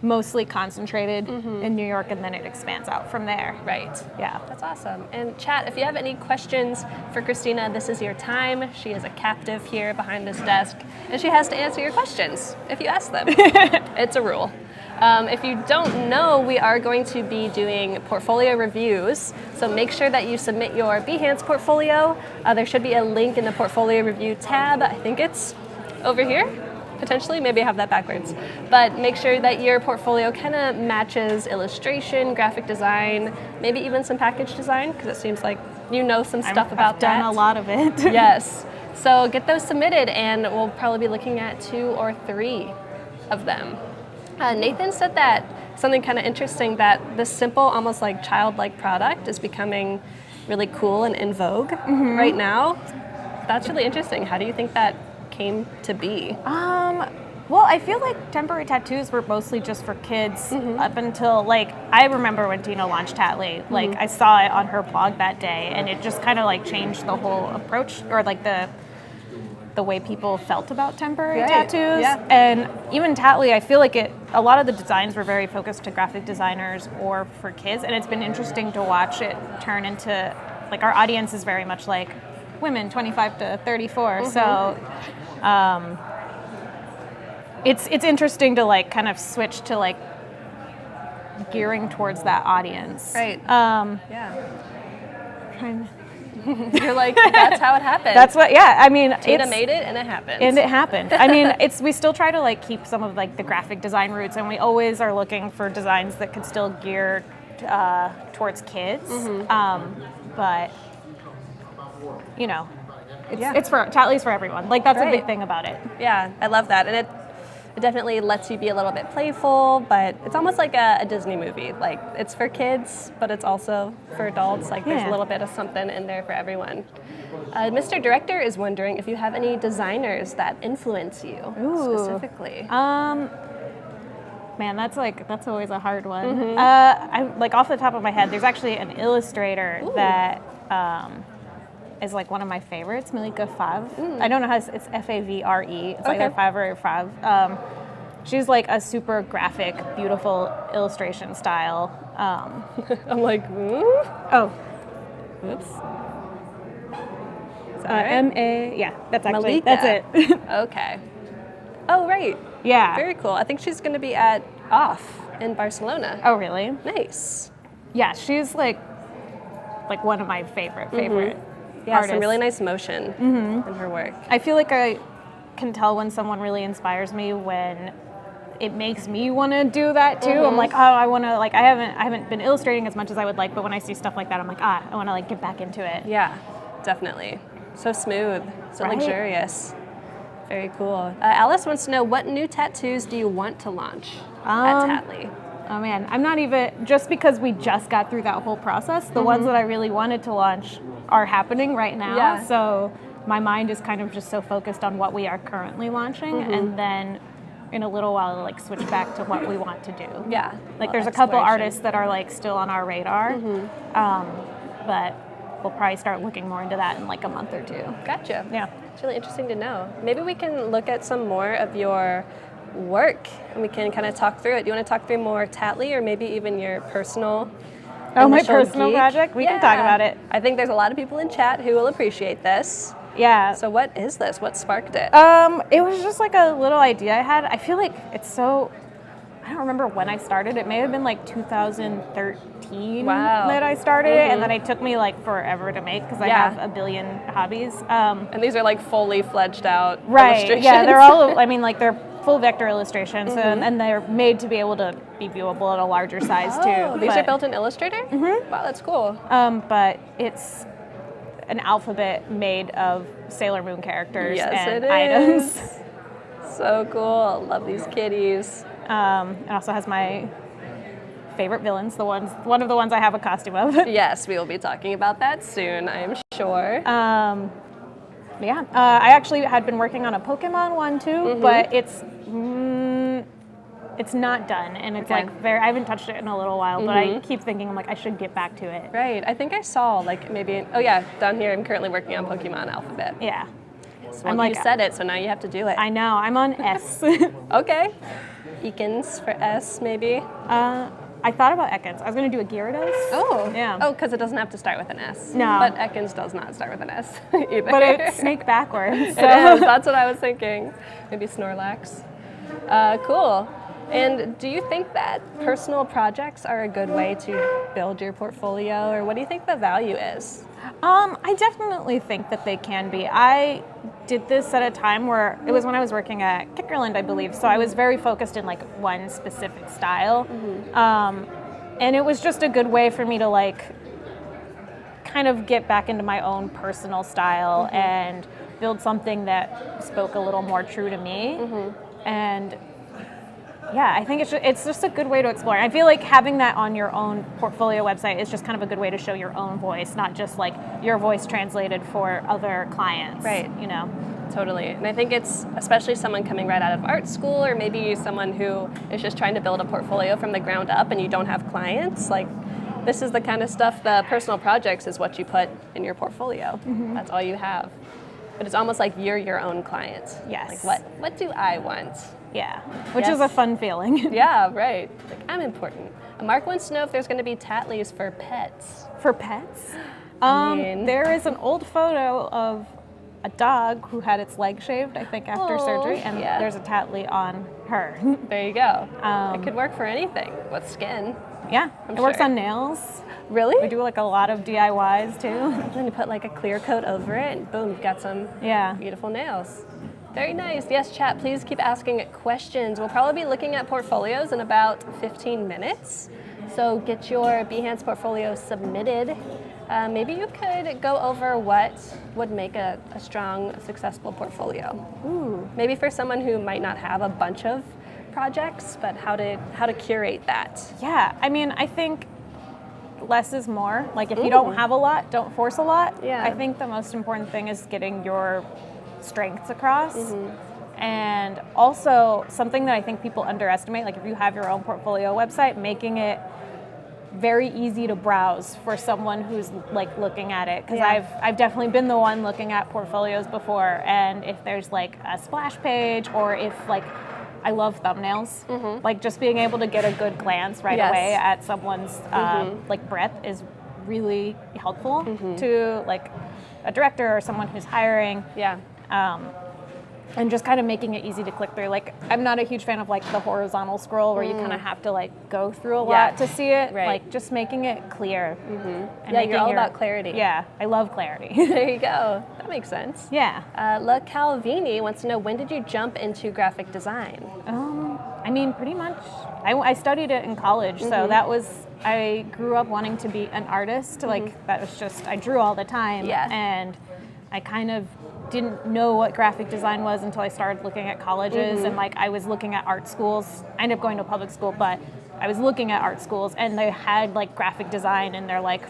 mostly concentrated in New York, and then it expands out from there. Right. Yeah. That's awesome. And chat, if you have any questions for Kristina, this is your time. She is a captive here behind this desk, and she has to answer your questions if you ask them. It's a rule. If you don't know, we are going to be doing portfolio reviews, so make sure that you submit your Behance portfolio. There should be a link in the portfolio review tab. I think it's over here. Potentially, maybe I have that backwards. But make sure that your portfolio kind of matches illustration, graphic design, maybe even some package design, because it seems like you know some stuff about that. I've done a lot of it. Yes. So get those submitted, and we'll probably be looking at 2 or 3 of them. Nathan said that something kind of interesting, that this simple, almost like childlike product is becoming really cool and in vogue right now. That's really interesting. How do you think that came to be? Well, I feel like temporary tattoos were mostly just for kids up until, like, I remember when Tina launched Tattly, like I saw it on her blog that day, and it just kind of like changed the whole approach, or like the way people felt about temporary tattoos. Yeah. And even Tattly, I feel like a lot of the designs were very focused to graphic designers or for kids, and it's been interesting to watch it turn into, like, our audience is very much like women 25 to 34. So it's interesting to like kind of switch to like gearing towards that audience. Right. Yeah. You're like, that's how it happened. That's what, yeah, I mean, Tina made it, and it happened. And it happened. I mean, we still try to like keep some of like the graphic design roots, and we always are looking for designs that could still gear towards kids. But you know, it's for Tattly's for everyone. Like that's a big thing about it. Yeah, I love that, and it definitely lets you be a little bit playful, but it's almost like a Disney movie. Like, it's for kids, but it's also for adults. Like, there's a little bit of something in there for everyone. Mr. Director is wondering if you have any designers that influence you specifically. Man, that's always a hard one. I like off the top of my head, there's actually an illustrator that is like one of my favorites, Malika Fav. I don't know how it's Favre. It's either Favre or Fav. She's like a super graphic, beautiful illustration style. I'm like, oh, oops. M-A, yeah, that's actually, Malika. that's it. Okay. Oh, right. Yeah. Very cool. I think she's going to be at Off in Barcelona. Oh, really? Nice. Yeah, she's like one of my favorite Yeah, artists. some really nice motion in her work. I feel like I can tell when someone really inspires me when it makes me want to do that too. I'm like, oh, I want to, like, I haven't been illustrating as much as I would like, but when I see stuff like that, I'm like, I want to like get back into it. Yeah, definitely. So smooth, so luxurious. Very cool. Alice wants to know, what new tattoos do you want to launch at Tattly? Oh man, I'm not even, just because we just got through that whole process, the ones that I really wanted to launch are happening right now. Yeah. So my mind is kind of just so focused on what we are currently launching, and then in a little while, like switch back to what we want to do. Yeah. Like there's a couple artists that are like still on our radar, but we'll probably start looking more into that in like a month or 2. Gotcha. Yeah. It's really interesting to know. Maybe we can look at some more of your work and we can kind of talk through it. Do you want to talk through more Tattly, or maybe even your personal my initial personal geek? project? We can talk about it. I think there's a lot of people in chat who will appreciate this. Yeah. So what is this? What sparked it? It was just like a little idea I had. I feel like it's so, I don't remember when I started. It may have been like 2013 that I started it, and then it took me like forever to make because I have a billion hobbies. And these are like fully fledged out right. illustrations. Yeah, they're all, I mean, like they're full vector illustrations, and they're made to be able to be viewable at a larger size too. These are built in Illustrator? Wow, that's cool. But it's an alphabet made of Sailor Moon characters and it items. is. So cool. Love these kitties. It also has my favorite villains, one of the ones I have a costume of. Yes, we will be talking about that soon, I'm sure. I actually had been working on a Pokemon one too, but it's not done, and it's like I haven't touched it in a little while, but I keep thinking I'm like I should get back to it. Right. I think I saw like maybe down here I'm currently working on Pokemon Alphabet. Yeah. So I'm like, you said it, so now you have to do it. I know. I'm on S. Okay. Ekans for S, maybe. I thought about Ekans. I was going to do a Gyarados. Oh. Yeah. Oh, because it doesn't have to start with an S. No. But Ekans does not start with an S either. But it's snake backwards. So. It is. That's what I was thinking. Maybe Snorlax. Cool. And do you think that personal projects are a good way to build your portfolio, or what do you think the value is? I definitely think that they can be. I did this at a time where it was when I was working at Kickerland, I believe. So I was very focused in like one specific style. And it was just a good way for me to like kind of get back into my own personal style and build something that spoke a little more true to me. And yeah, I think it's just a good way to explore. I feel like having that on your own portfolio website is just kind of a good way to show your own voice, not just like your voice translated for other clients. Right. You know? Totally. And I think it's especially someone coming right out of art school, or maybe someone who is just trying to build a portfolio from the ground up and you don't have clients. Like, this is the kind of stuff, the personal projects is what you put in your portfolio. That's all you have. But it's almost like you're your own client. Yes. Like, what do I want? Yeah, which is a fun feeling. Yeah, right. Like, I'm important. Mark wants to know if there's going to be Tatleys for pets. For pets? I mean, there is an old photo of a dog who had its leg shaved, I think, after surgery, and there's a Tatley on her. There you go. It could work for anything with skin. Yeah, it works on nails. Really? We do like a lot of DIYs too. And then you put like a clear coat over it, and boom, you've got some beautiful nails. Very nice. Yes, chat, please keep asking questions. We'll probably be looking at portfolios in about 15 minutes. So get your Behance portfolio submitted. Maybe you could go over what would make a strong, successful portfolio. Ooh. Maybe for someone who might not have a bunch of projects, but how to curate that. Yeah, I mean, I think less is more. Like if you don't have a lot, don't force a lot. Yeah. I think the most important thing is getting your strengths across. And also something that I think people underestimate, like if you have your own portfolio website, making it very easy to browse for someone who's like looking at it, because I've definitely been the one looking at portfolios before, and if there's like a splash page, or if like I love thumbnails, like just being able to get a good glance right away at someone's like breadth is really helpful to like a director or someone who's hiring. And just kind of making it easy to click through. Like, I'm not a huge fan of like the horizontal scroll where you kind of have to like go through a lot to see it. Right. Like just making it clear. And you're all about clarity. Yeah, I love clarity. There you go. That makes sense. Yeah. La Calvini wants to know, when did you jump into graphic design? I mean, pretty much. I studied it in college, so that was, I grew up wanting to be an artist. Like, that was just, I drew all the time. And I kind of didn't know what graphic design was until I started looking at colleges, and like I was looking at art schools. I ended up going to a public school, but I was looking at art schools and they had like graphic design in their like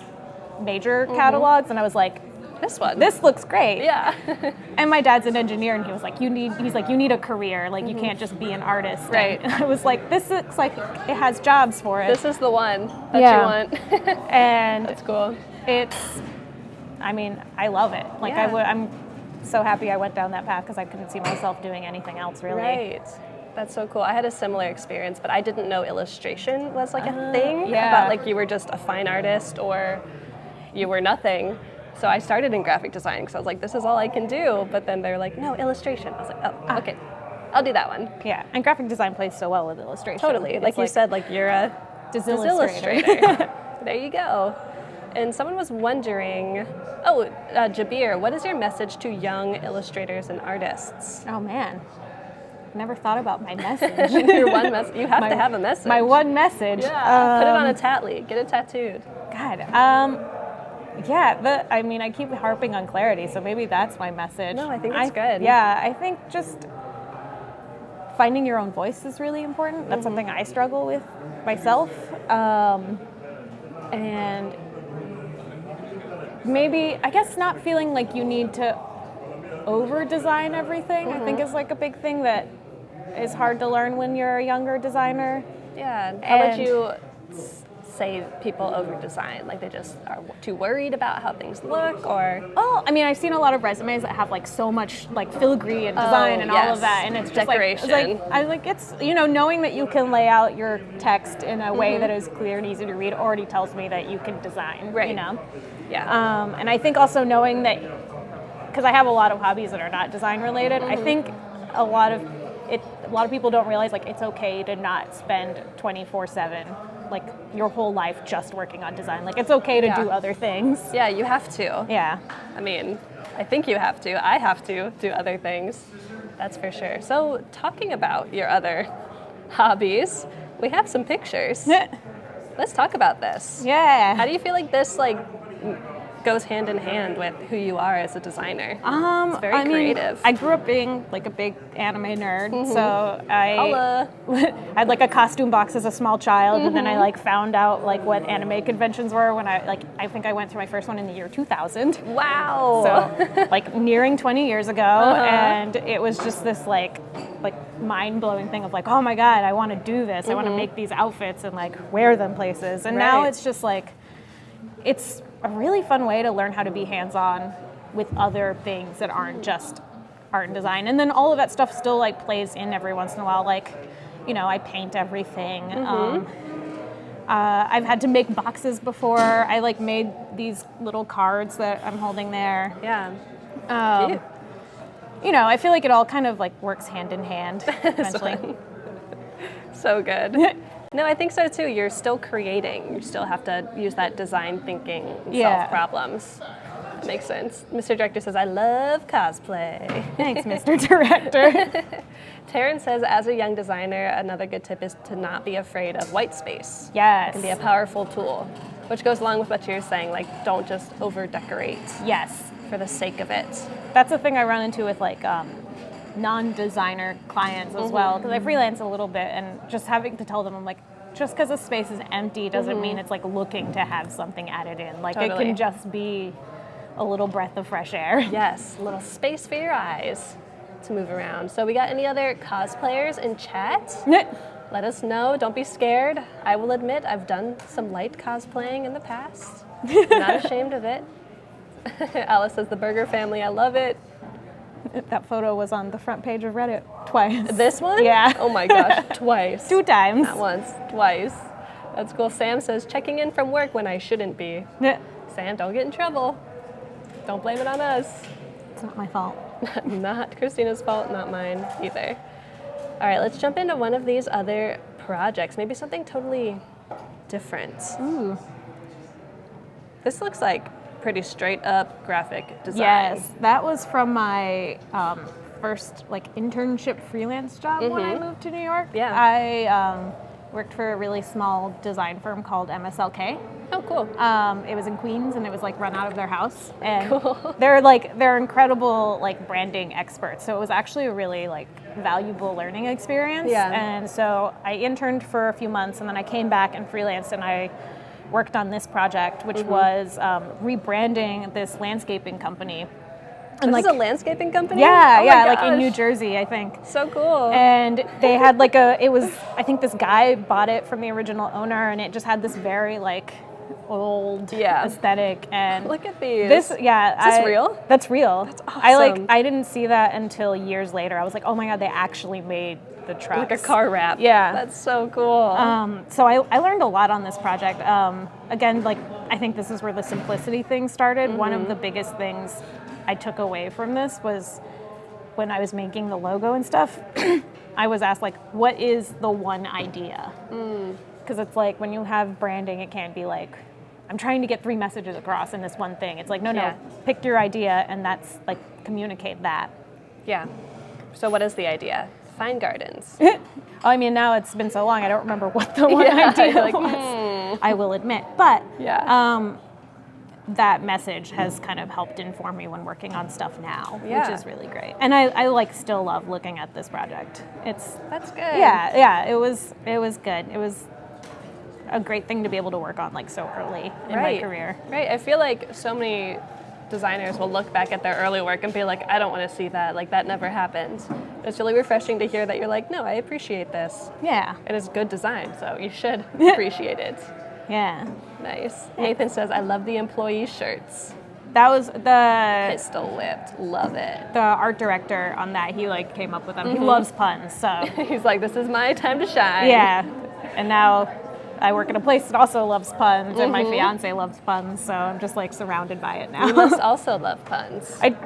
major catalogs, and I was like, this looks great. Yeah. And my dad's an engineer, and he's like, you need a career, like you can't just be an artist. Right. And I was like, this looks like it has jobs for it. This is the one that you want. And that's cool. I mean, I love it. Like I'm so happy I went down that path, because I couldn't see myself doing anything else really. Right. That's so cool. I had a similar experience, but I didn't know illustration was like a thing. About like you were just a fine artist or you were nothing. So I started in graphic design because I was like, this is all I can do. But then they're like, no, illustration. I was like, oh, okay, I'll do that one. Yeah, and graphic design plays so well with illustration. Totally. Like you said, like you're a illustrator. There you go. And someone was wondering, Jabir, what is your message to young illustrators and artists? Oh man. I've never thought about my message. Your one message. You have to have a message. My one message. Yeah. Put it on a tattly. Get it tattooed. God. Yeah, I keep harping on clarity, so maybe that's my message. No, I think it's good. Yeah, I think just finding your own voice is really important. That's something I struggle with myself. And maybe, I guess, not feeling like you need to over-design everything, I think is like a big thing that is hard to learn when you're a younger designer. Yeah. How would you say people over-design? Like they just are too worried about how things look, or? Oh, I've seen a lot of resumes that have like so much like filigree and design and all of that, and it's just decoration. It's knowing that you can lay out your text in a way that is clear and easy to read already tells me that you can design, right? Yeah. And I think also knowing that, because I have a lot of hobbies that are not design related, I think a lot of people don't realize like it's okay to not spend 24/7 like your whole life just working on design. Like it's okay to do other things. Yeah, you have to. Yeah. I think you have to. I have to do other things. That's for sure. So talking about your other hobbies, we have some pictures. Let's talk about this. Yeah. How do you feel like this goes hand in hand with who you are as a designer? It's very creative. I grew up being like a big anime nerd, so I had like a costume box as a small child, and then I like found out like what anime conventions were when I think I went through my first one in the year 2000. Wow. So like nearing 20 years ago, and it was just this like mind-blowing thing of like, oh my god, I want to do this. I want to make these outfits and like wear them places. And now it's just like, it's a really fun way to learn how to be hands-on with other things that aren't just art and design. And then all of that stuff still like plays in every once in a while. Like, I paint everything. I've had to make boxes before. I like made these little cards that I'm holding there. Yeah. I feel like it all kind of like works hand in hand eventually. So good. No, I think so too. You're still creating. You still have to use that design thinking and solve problems. That makes sense. Mr. Director says, I love cosplay. Thanks, Mr. Director. Taryn says, as a young designer, another good tip is to not be afraid of white space. Yes. It can be a powerful tool, which goes along with what you're saying, like don't just over-decorate. Yes. For the sake of it. That's the thing I run into with like non-designer clients as well, because I freelance a little bit, and just having to tell them, I'm like, just because a space is empty doesn't mean it's like looking to have something added in. Like it can just be a little breath of fresh air. Yes, a little space for your eyes to move around. So we got any other cosplayers in chat? Let us know. Don't be scared. I will admit I've done some light cosplaying in the past. I'm not ashamed of it. Alice says, the Burger Family, I love it. That photo was on the front page of Reddit twice. This one? Yeah. Oh my gosh, twice. 2 times. Not once, twice. That's cool. Sam says, checking in from work when I shouldn't be. Sam, don't get in trouble. Don't blame it on us. It's not my fault. Not Christina's fault, not mine either. All right, let's jump into one of these other projects. Maybe something totally different. Ooh. This looks like pretty straight up graphic design. Yes, that was from my first like internship freelance job when I moved to New York. Yeah. I worked for a really small design firm called MSLK. Oh, cool. It was in Queens, and it was like run out of their house. And Cool. they're incredible like branding experts. So it was actually a really like valuable learning experience. Yeah. And so I interned for a few months, and then I came back and freelanced, and I worked on this project, which was rebranding this landscaping company. And this is a landscaping company? Yeah, oh yeah, like in New Jersey, I think. So cool. And they had like I think this guy bought it from the original owner, and it just had this very like old aesthetic. And look at these. Is this real? That's real. That's awesome. I didn't see that until years later. I was like, oh my God, they actually made the trucks. Like a car wrap. Yeah. That's so cool. So I learned a lot on this project. Again, like I think this is where the simplicity thing started. One of the biggest things I took away from this was when I was making the logo and stuff, I was asked like, what is the one idea? Because it's like when you have branding, it can't be like, I'm trying to get 3 messages across in this one thing. It's like, no, pick your idea, and that's like communicate that. Yeah. So what is the idea? Fine Gardens. I mean, now it's been so long, I don't remember what the one idea was, I will admit. But that message has kind of helped inform me when working on stuff now, which is really great. And I like still love looking at this project. That's good. Yeah, it was good. It was a great thing to be able to work on like so early in my career. Right. I feel like so many designers will look back at their early work and be like, I don't want to see that. Like, that never happened. It's really refreshing to hear that you're like, no, I appreciate this. Yeah. It is good design, so you should appreciate it. Yeah. Nice. Nathan says, I love the employee shirts. That was the Pistol whipped. Love it. the art director on that. He like came up with them. He loves puns, so He's like, this is my time to shine. yeah. And now I work at a place that also loves puns, and my fiance loves puns, so I'm just like surrounded by it now. You must also love puns. I'm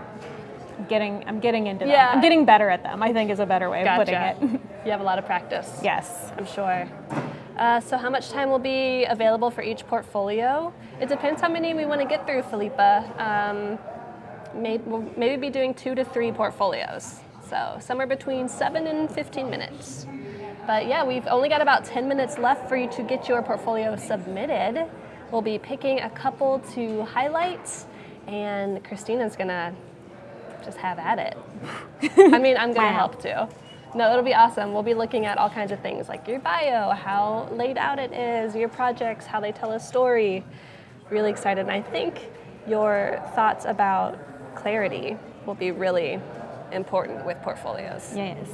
getting into them. Yeah. I'm getting better at them, I think is a better way of putting it. You have a lot of practice. Yes. I'm sure. So how much time will be available for each portfolio? It depends how many we want to get through, Philippa. We'll maybe be doing 2 to 3 portfolios. So somewhere between 7 and 15 minutes. But yeah, we've only got about 10 minutes left for you to get your portfolio submitted. We'll be picking a couple to highlight, and Kristina's gonna just have at it. I mean, I'm gonna help too. No, it'll be awesome. We'll be looking at all kinds of things like your bio, how laid out it is, your projects, how they tell a story. Really excited. And I think your thoughts about clarity will be really important with portfolios. Yes.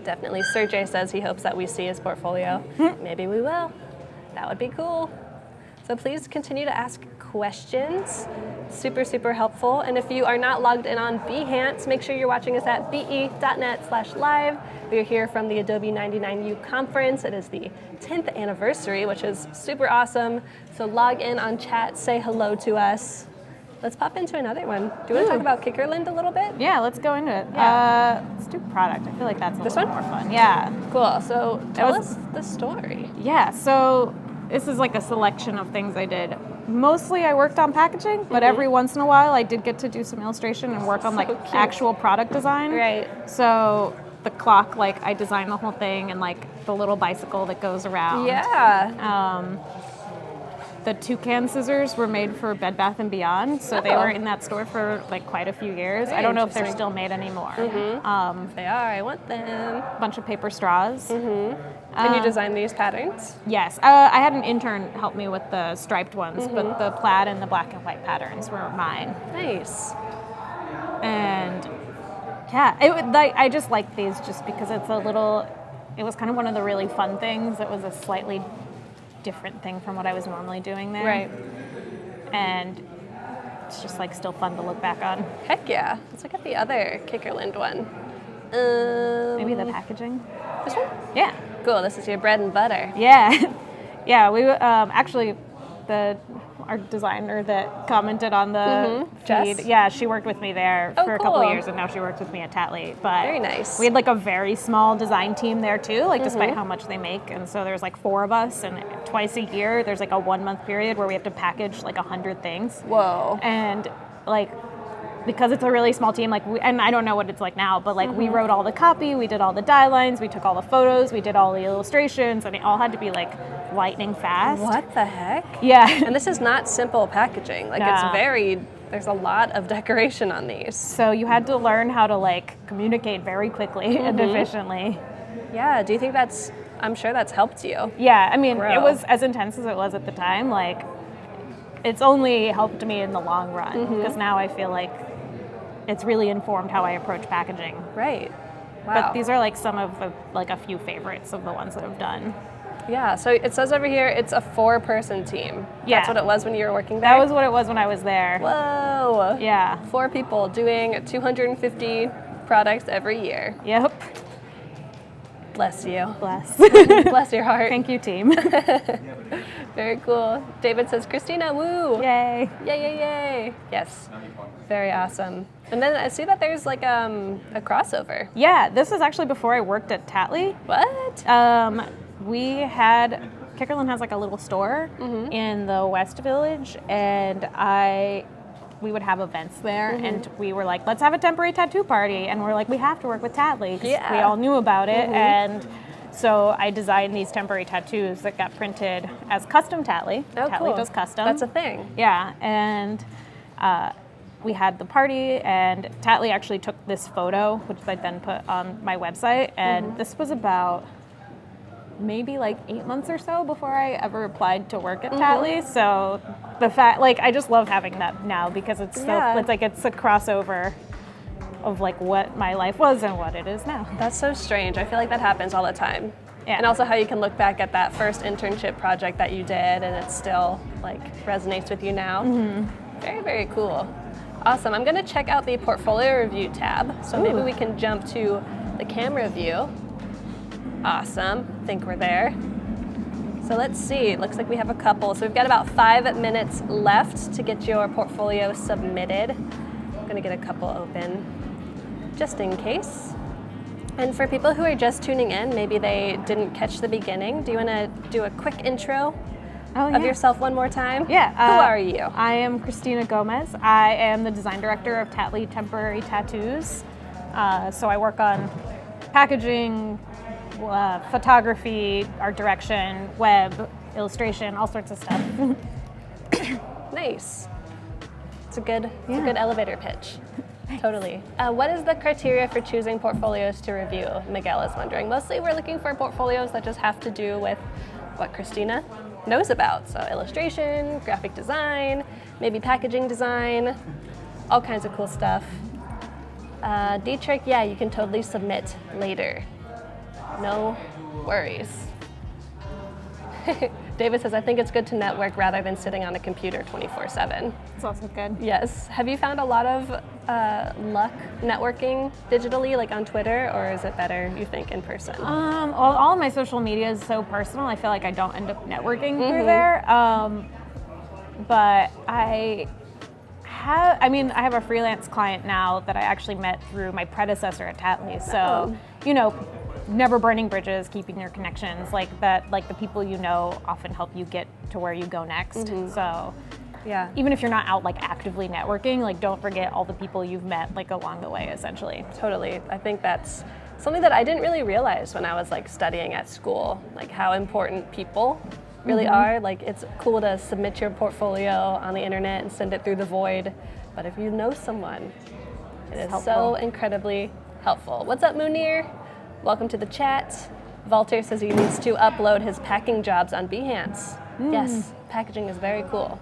Definitely. Sergey says he hopes that we see his portfolio. Maybe we will. That would be cool. So please continue to ask questions. Super, super helpful. And if you are not logged in on Behance, make sure you're watching us at be.net/live. We are here from the Adobe 99U conference. It is the 10th anniversary, which is super awesome. So log in on chat, say hello to us. Let's pop into another one. Do you want to talk about Kickerland a little bit? Yeah, let's go into it. Yeah. Let's do product. I feel like that's a This little one? more fun. Yeah. Cool. So tell us the story. Yeah, so this is like a selection of things I did. Mostly I worked on packaging, but every once in a while I did get to do some illustration and work on like actual product design. Right. So the clock, like I designed the whole thing, and like the little bicycle that goes around. Yeah. The toucan scissors were made for Bed Bath & Beyond, so they were in that store for like quite a few years. Very I don't know if they're interesting. still made anymore. If they are, I want them. A bunch of paper straws. Can you design these patterns? Yes, I had an intern help me with the striped ones, but the plaid and the black and white patterns were mine. Nice. And yeah, I just like these just because it was kind of one of the really fun things. It was a slightly different thing from what I was normally doing there. Right. And it's just like still fun to look back on. Heck yeah. Let's look at the other Kickerland one. Maybe the packaging. This one? Yeah. Cool. This is your bread and butter. Yeah. Yeah, we actually our designer that commented on the feed. Jess? Yeah, she worked with me there for a couple cool. of years, and now she works with me at Tattly. But Very nice. We had like a very small design team there too, like despite how much they make. And so there's like 4 of us, and twice a year there's like a 1-month period where we have to package like 100 things. Whoa. And like, because it's a really small team, like, and I don't know what it's like now, but like we wrote all the copy, we did all the die lines, we took all the photos, we did all the illustrations, and it all had to be like lightning fast. What the heck? Yeah. And this is not simple packaging. Like No. there's a lot of decoration on these. So you had to learn how to like communicate very quickly and efficiently. Yeah. Do you think I'm sure that's helped you. Yeah, I mean, Grow. it was as intense as it was at the time. Like, it's only helped me in the long run because now I feel like it's really informed how I approach packaging. Right. Wow. But these are like some of like a few favorites of the ones that I've done. Yeah, so it says over here it's a 4-person team. Yeah. That's what it was when you were working there? That was what it was when I was there. Whoa. Yeah. 4 people doing 250 products every year. Yep. Bless you. Bless. Bless your heart. Thank you, team. Very cool. David says, Kristina, woo. Yay. Yay, yay, yay. Yes. Very awesome. And then I see that there's like a crossover. Yeah, this is actually before I worked at Tattly. What? Kickerland has like a little store in the West Village, and I we would have events there, and we were like, let's have a temporary tattoo party, and we're like, we have to work with Tattly, 'cause we all knew about it, and so I designed these temporary tattoos that got printed as custom Tattly. Oh, Tattly cool. does custom. That's a thing. Yeah, and we had the party, and Tattly actually took this photo, which I then put on my website, and this was about maybe like 8 months or so before I ever applied to work at Tattly. So the fact, like, I just love having that now because it's it's like it's a crossover of like what my life was and what it is now. That's so strange. I feel like that happens all the time. Yeah. And also how you can look back at that first internship project that you did and it still like resonates with you now. Very, very cool. Awesome. I'm going to check out the portfolio review tab. So maybe we can jump to the camera view. Awesome. I think we're there. So let's see. It looks like we have a couple. So we've got about 5 minutes left to get your portfolio submitted. I'm going to get a couple open just in case. And for people who are just tuning in, maybe they didn't catch the beginning, do you want to do a quick intro of yourself one more time? Yeah. Who are you? I am Kristina Gomes. I am the design director of Tattly Temporary Tattoos. So I work on packaging, photography, art direction, web, illustration, all sorts of stuff. Nice. It's a good elevator pitch. Totally. What is the criteria for choosing portfolios to review? Miguel is wondering. Mostly we're looking for portfolios that just have to do with what Kristina knows about. So illustration, graphic design, maybe packaging design, all kinds of cool stuff. Dietrich, yeah, you can totally submit later. No worries. David says, I think it's good to network rather than sitting on a computer 24/7. It's also good. Yes. Have you found a lot of luck networking digitally, like on Twitter, or is it better, you think, in person? Well, all of my social media is so personal, I feel like I don't end up networking through there. But I have a freelance client now that I actually met through my predecessor at Tattly. So, you know, never burning bridges, keeping your connections, like that, like the people you know often help you get to where you go next. So Yeah. even if you're not out like actively networking, like don't forget all the people you've met like along the way, essentially. Totally. I think that's something that I didn't really realize when I was like studying at school, like how important people really are. Like it's cool to submit your portfolio on the internet and send it through the void, but if you know someone, it is so incredibly helpful. What's up, Munir? Welcome to the chat. Walter says he needs to upload his packing jobs on Behance. Yes, packaging is very cool.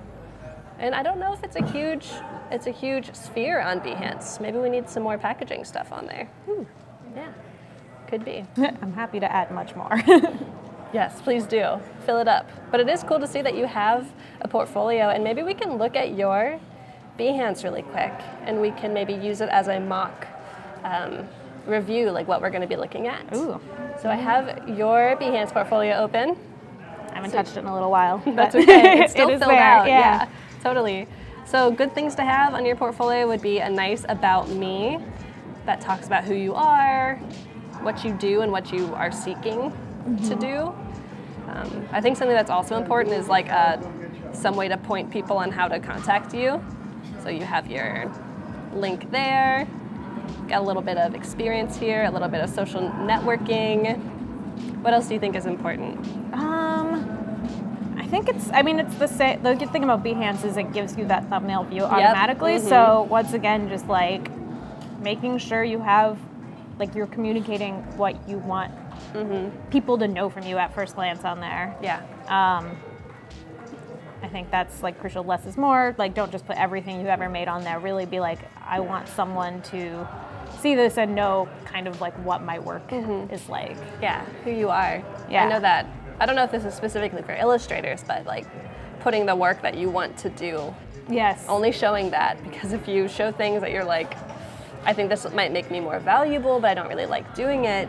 And I don't know if it's a huge sphere on Behance. Maybe we need some more packaging stuff on there. Yeah, could be. I'm happy to add much more. Yes, please do. Fill it up. But it is cool to see that you have a portfolio, and maybe we can look at your Behance really quick, and we can maybe use it as a mock review, like what we're going to be looking at. Ooh. So I have your Behance portfolio open. I haven't touched it in a little while. That's okay. It's still It is filled there, out. yeah. Totally. So good things to have on your portfolio would be a nice about me that talks about who you are, what you do, and what you are seeking to do. I think something that's also important is like some way to point people on how to contact you. So you have your link there. Got a little bit of experience here, a little bit of social networking. What else do you think is important? I think it's the same. The good thing about Behance is it gives you that thumbnail view automatically. So once again, just like making sure you have, like you're communicating what you want people to know from you at first glance on there. Yeah. I think that's like crucial. Less is more. Like don't just put everything you ever made on there. Really be like, I want someone to see this and know kind of like what my work is like. Yeah, who you are. Yeah. I know that. I don't know if this is specifically for illustrators, but like putting the work that you want to do. Yes. Only showing that, because if you show things that you're like, I think this might make me more valuable, but I don't really like doing it,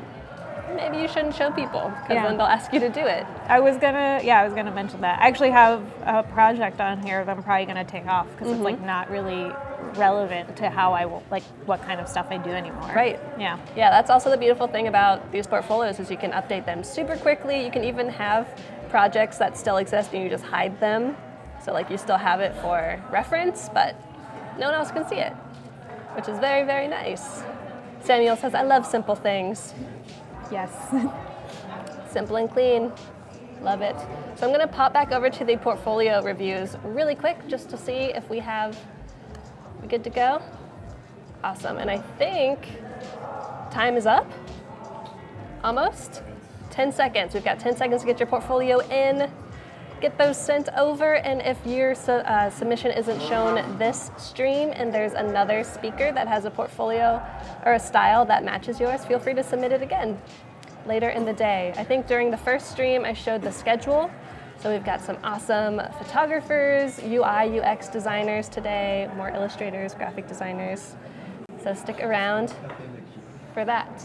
maybe you shouldn't show people, because then they'll ask you to do it. I was gonna mention that. I actually have a project on here that I'm probably gonna take off because it's like not really relevant to how I like what kind of stuff I do anymore. Right. Yeah. Yeah, that's also the beautiful thing about these portfolios is you can update them super quickly. You can even have projects that still exist and you just hide them. So like you still have it for reference, but no one else can see it, which is very, very nice. Samuel says, I love simple things. Yes. Simple and clean. Love it. So I'm going to pop back over to the portfolio reviews really quick just to see if we good to go. Awesome. And I think time is up. Almost. 10 seconds. We've got 10 seconds to get your portfolio in, get those sent over, and if your submission isn't shown this stream and there's another speaker that has a portfolio or a style that matches yours, feel free to submit it again later in the day. I think during the first stream I showed the schedule, so we've got some awesome photographers, UI, UX designers today, more illustrators, graphic designers, so stick around for that.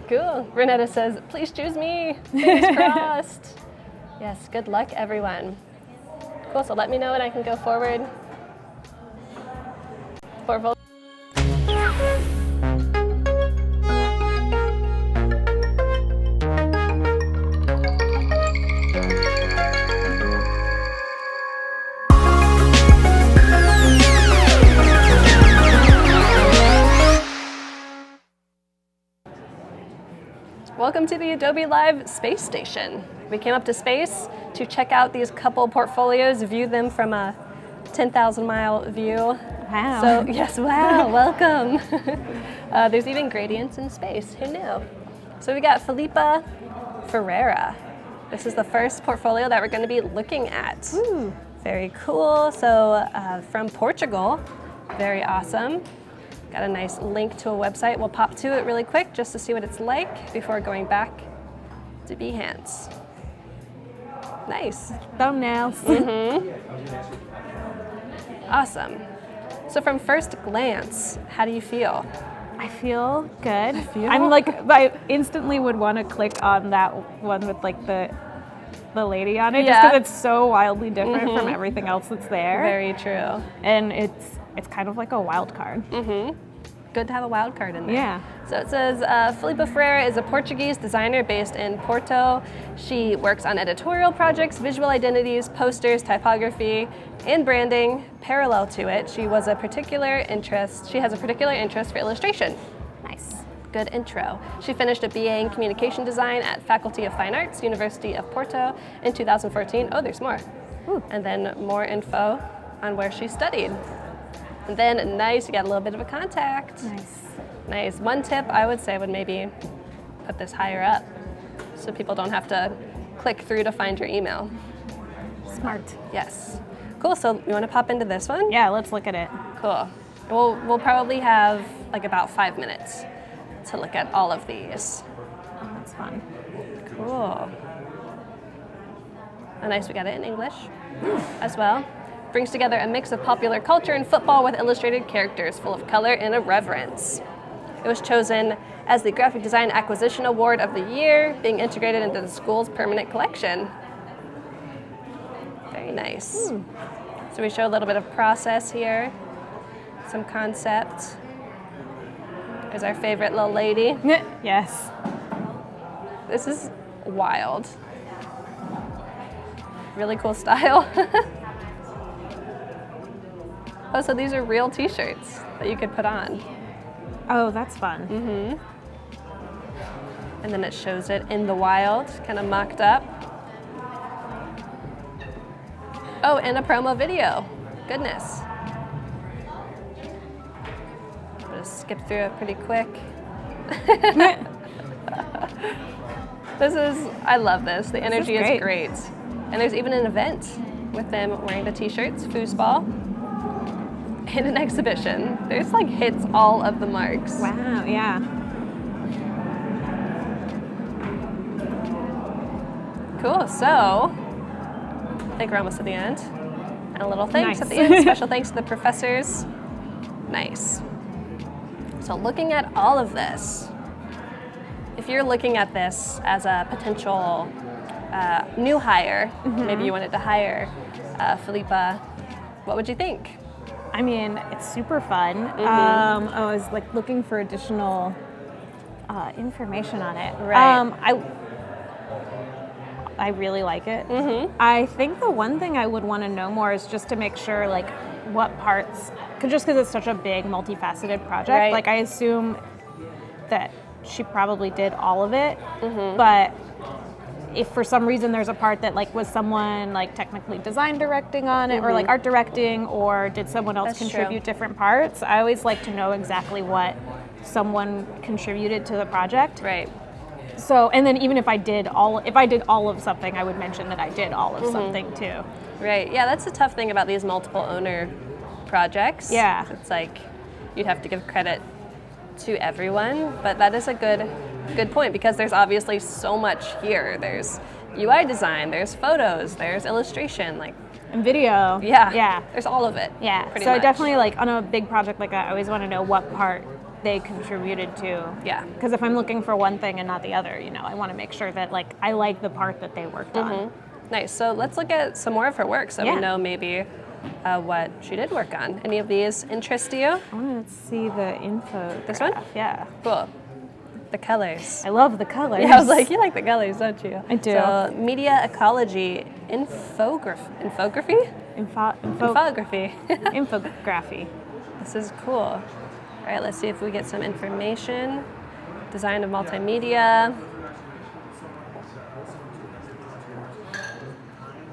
Cool. Renetta says, please choose me. Fingers crossed. Yes, good luck, everyone. Cool, so let me know and I can go forward. Welcome to the Adobe Live Space Station. We came up to space to check out these couple portfolios, view them from a 10,000 mile view. Wow. So yes, wow, welcome. There's even gradients in space, who knew? So we got Filipa Ferreira. This is the first portfolio that we're going to be looking at. Ooh. Very cool. So from Portugal, very awesome. Got a nice link to a website. We'll pop to it really quick just to see what it's like before going back to Behance. Nice. Thumbnails. Awesome. So from first glance, how do you feel? I feel good. I'm like, I instantly would want to click on that one with like the lady on it, just because it's so wildly different from everything else that's there. Very true. And it's kind of like a wild card. Good to have a wild card in there. Yeah. So it says, Filipa Ferreira is a Portuguese designer based in Porto. She works on editorial projects, visual identities, posters, typography, and branding. Parallel to it, she has a particular interest for illustration. Nice. Good intro. She finished a BA in communication design at Faculty of Fine Arts, University of Porto in 2014. Oh, there's more. Ooh. And then more info on where she studied. And then, nice, you got a little bit of a contact. Nice. One tip I would say would maybe put this higher up so people don't have to click through to find your email. Smart. Yes. Cool, so you want to pop into this one? Yeah, let's look at it. Cool. We'll probably have like about 5 minutes to look at all of these. Oh, that's fun. Cool. Oh, nice, we got it in English as well. Brings together a mix of popular culture and football with illustrated characters full of color and irreverence. It was chosen as the Graphic Design Acquisition Award of the Year, being integrated into the school's permanent collection. Very nice. So we show a little bit of process here, some concept. There's our favorite little lady. Yes. This is wild. Really cool style. Oh, so these are real t-shirts that you could put on. Oh, that's fun. And then it shows it in the wild, kind of mocked up. Oh, and a promo video. Goodness. I'll just skip through it pretty quick. I love this. The energy is great. And there's even an event with them wearing the t-shirts, foosball. In an exhibition. There's like hits all of the marks. Wow, yeah. Cool, so I think we're almost at the end. And a little thanks at the end. Special thanks to the professors. Nice. So looking at all of this, if you're looking at this as a potential new hire, maybe you wanted to hire Filipa, what would you think? I mean, it's super fun. I was like looking for additional information on it. Right. I really like it. I think the one thing I would want to know more is just to make sure like what parts, just because it's such a big multifaceted project, Right. like I assume that she probably did all of it, but if for some reason there's a part that like was someone like technically design directing on it or like art directing, or did someone else That's contribute true. different parts, I always like to know exactly what someone contributed to the project. Right. So, and then even if I did all of something, I would mention that I did all of something too. Right. Yeah, that's the tough thing about these multiple owner projects. Yeah. It's like you'd have to give credit to everyone, but that is a good point because there's obviously so much here. There's UI design, there's photos, there's illustration, like And video. Yeah. There's all of it. Yeah. Pretty So I much. definitely like on a big project like that, I always want to know what part they contributed to. Yeah. Because if I'm looking for one thing and not the other, I want to make sure that like I like the part that they worked on. Nice. So let's look at some more of her work so Yeah. we know maybe what she did work on. Any of these interest you? I want to see the info. This one? Yeah. Cool. The colors. I love the colors. Yeah, I was like, you like the colors, don't you? I do. So, media ecology, infography? Infography. Infography. This is cool. All right, let's see if we get some information. Design of multimedia.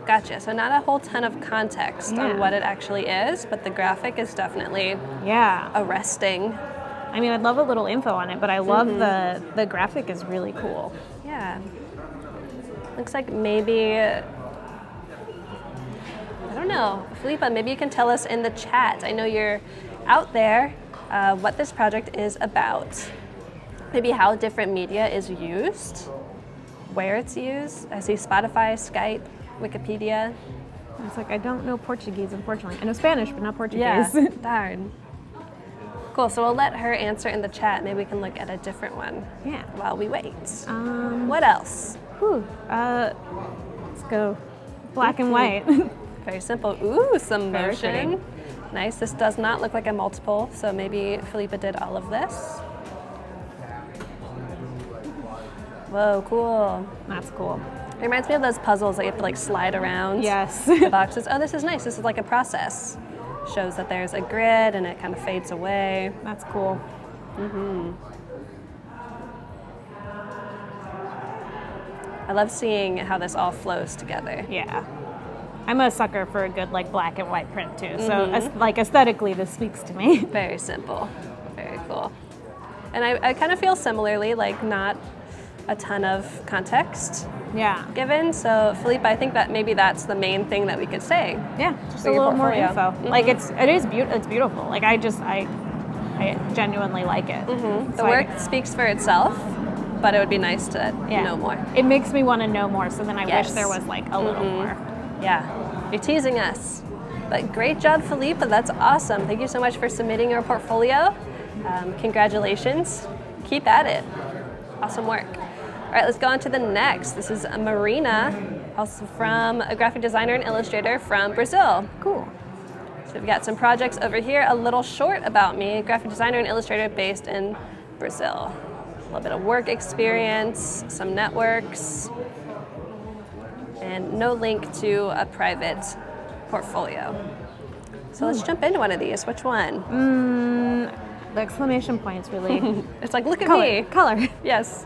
Gotcha. So not a whole ton of context Yeah. on what it actually is, but the graphic is definitely Yeah. arresting. I mean, I'd love a little info on it, but I love the graphic is really cool. Yeah. Looks like maybe, I don't know, Felipa, maybe you can tell us in the chat. I know you're out there what this project is about. Maybe how different media is used, where it's used. I see Spotify, Skype, Wikipedia. It's like, I don't know Portuguese, unfortunately. I know Spanish, but not Portuguese. Yeah, darn. Cool, so we'll let her answer in the chat. Maybe we can look at a different one Yeah. while we wait. What else? Let's go black and white. Very simple. Ooh, some Very motion. pretty. Nice. This does not look like a multiple, so maybe Felipa did all of this. Whoa, cool. That's cool. It reminds me of those puzzles that you have to like slide around Yes. the boxes. Oh, this is nice. This is like a process. Shows that there's a grid and it kind of fades away. That's cool. I love seeing how this all flows together. Yeah. I'm a sucker for a good like black and white print too. So like aesthetically, this speaks to me. Very simple. Very cool. And I kind of feel similarly, like not a ton of context Yeah. given. So Felipe, I think that maybe that's the main thing that we could say. Yeah. Just For a your little more portfolio. info. Like it's beautiful. Like I genuinely like it. The work speaks for itself, but it would be nice to know more. It makes me want to know more. So then I Yes. wish there was like a little more. Yeah, you're teasing us. But great job, Felipe. That's awesome. Thank you so much for submitting your portfolio. Congratulations. Keep at it. Awesome work. All right, let's go on to the next. This is Marina, also from a graphic designer and illustrator from Brazil. Cool. So we've got some projects over here. A little short about me, a graphic designer and illustrator based in Brazil. A little bit of work experience, some networks, and no link to a private portfolio. So let's jump into one of these. Which one? The exclamation points really. It's like, look at Color. me. Color. Yes.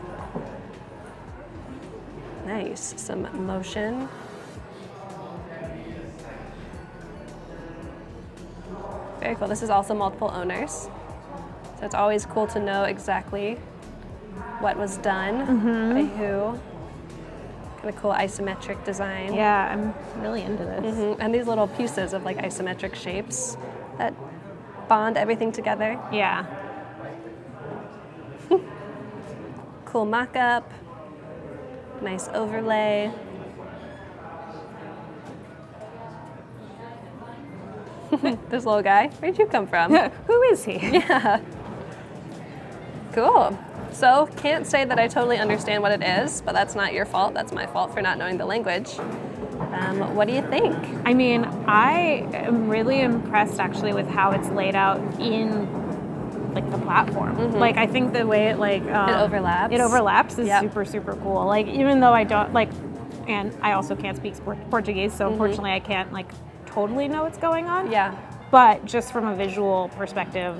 Nice. Some motion. Very cool. This is also multiple owners. So it's always cool to know exactly what was done by who. Kind of cool isometric design. Yeah, I'm really into this. And these little pieces of like isometric shapes that bond everything together. Yeah. Cool mock-up. Nice overlay. This little guy, where'd you come from? Who is he? Yeah. Cool. So, can't say that I totally understand what it is, but that's not your fault. That's my fault for not knowing the language. What do you think? I mean, I am really impressed actually with how it's laid out in like the platform. Like I think the way it like It overlaps. It overlaps is Yep. super cool. Like even though I don't like, and I also can't speak Portuguese, so unfortunately I can't like totally know what's going on. Yeah. But just from a visual perspective,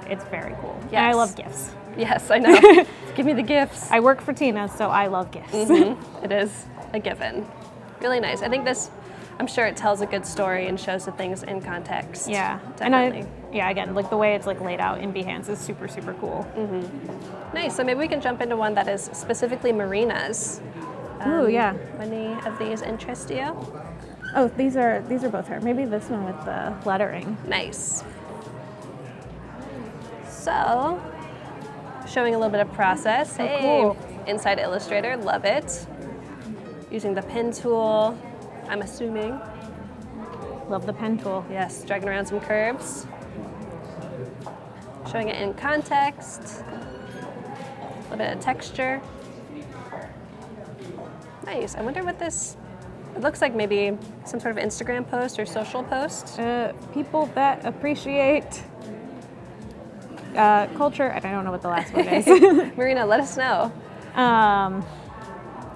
it's very cool. Yes. And I love GIFs. Yes, I know. Give me the gifts. I work for Tina, so I love GIFs. It is a given. Really nice. I think this, I'm sure it tells a good story and shows the things in context. Yeah. Definitely. And again, like the way it's like laid out in Behance is super, super cool. Nice. So maybe we can jump into one that is specifically marinas. Ooh, yeah. Any of these interest you? Oh, these are both her. Maybe this one with the lettering. Nice. So, showing a little bit of process. Oh, Hey, cool. inside Illustrator, love it. Using the pen tool, I'm assuming. Love the pen tool. Yes, dragging around some curves. Showing it in context. A little bit of texture. Nice. I wonder what this, it looks like maybe some sort of Instagram post or social post. People that appreciate culture. I don't know what the last word is. Marina, let us know.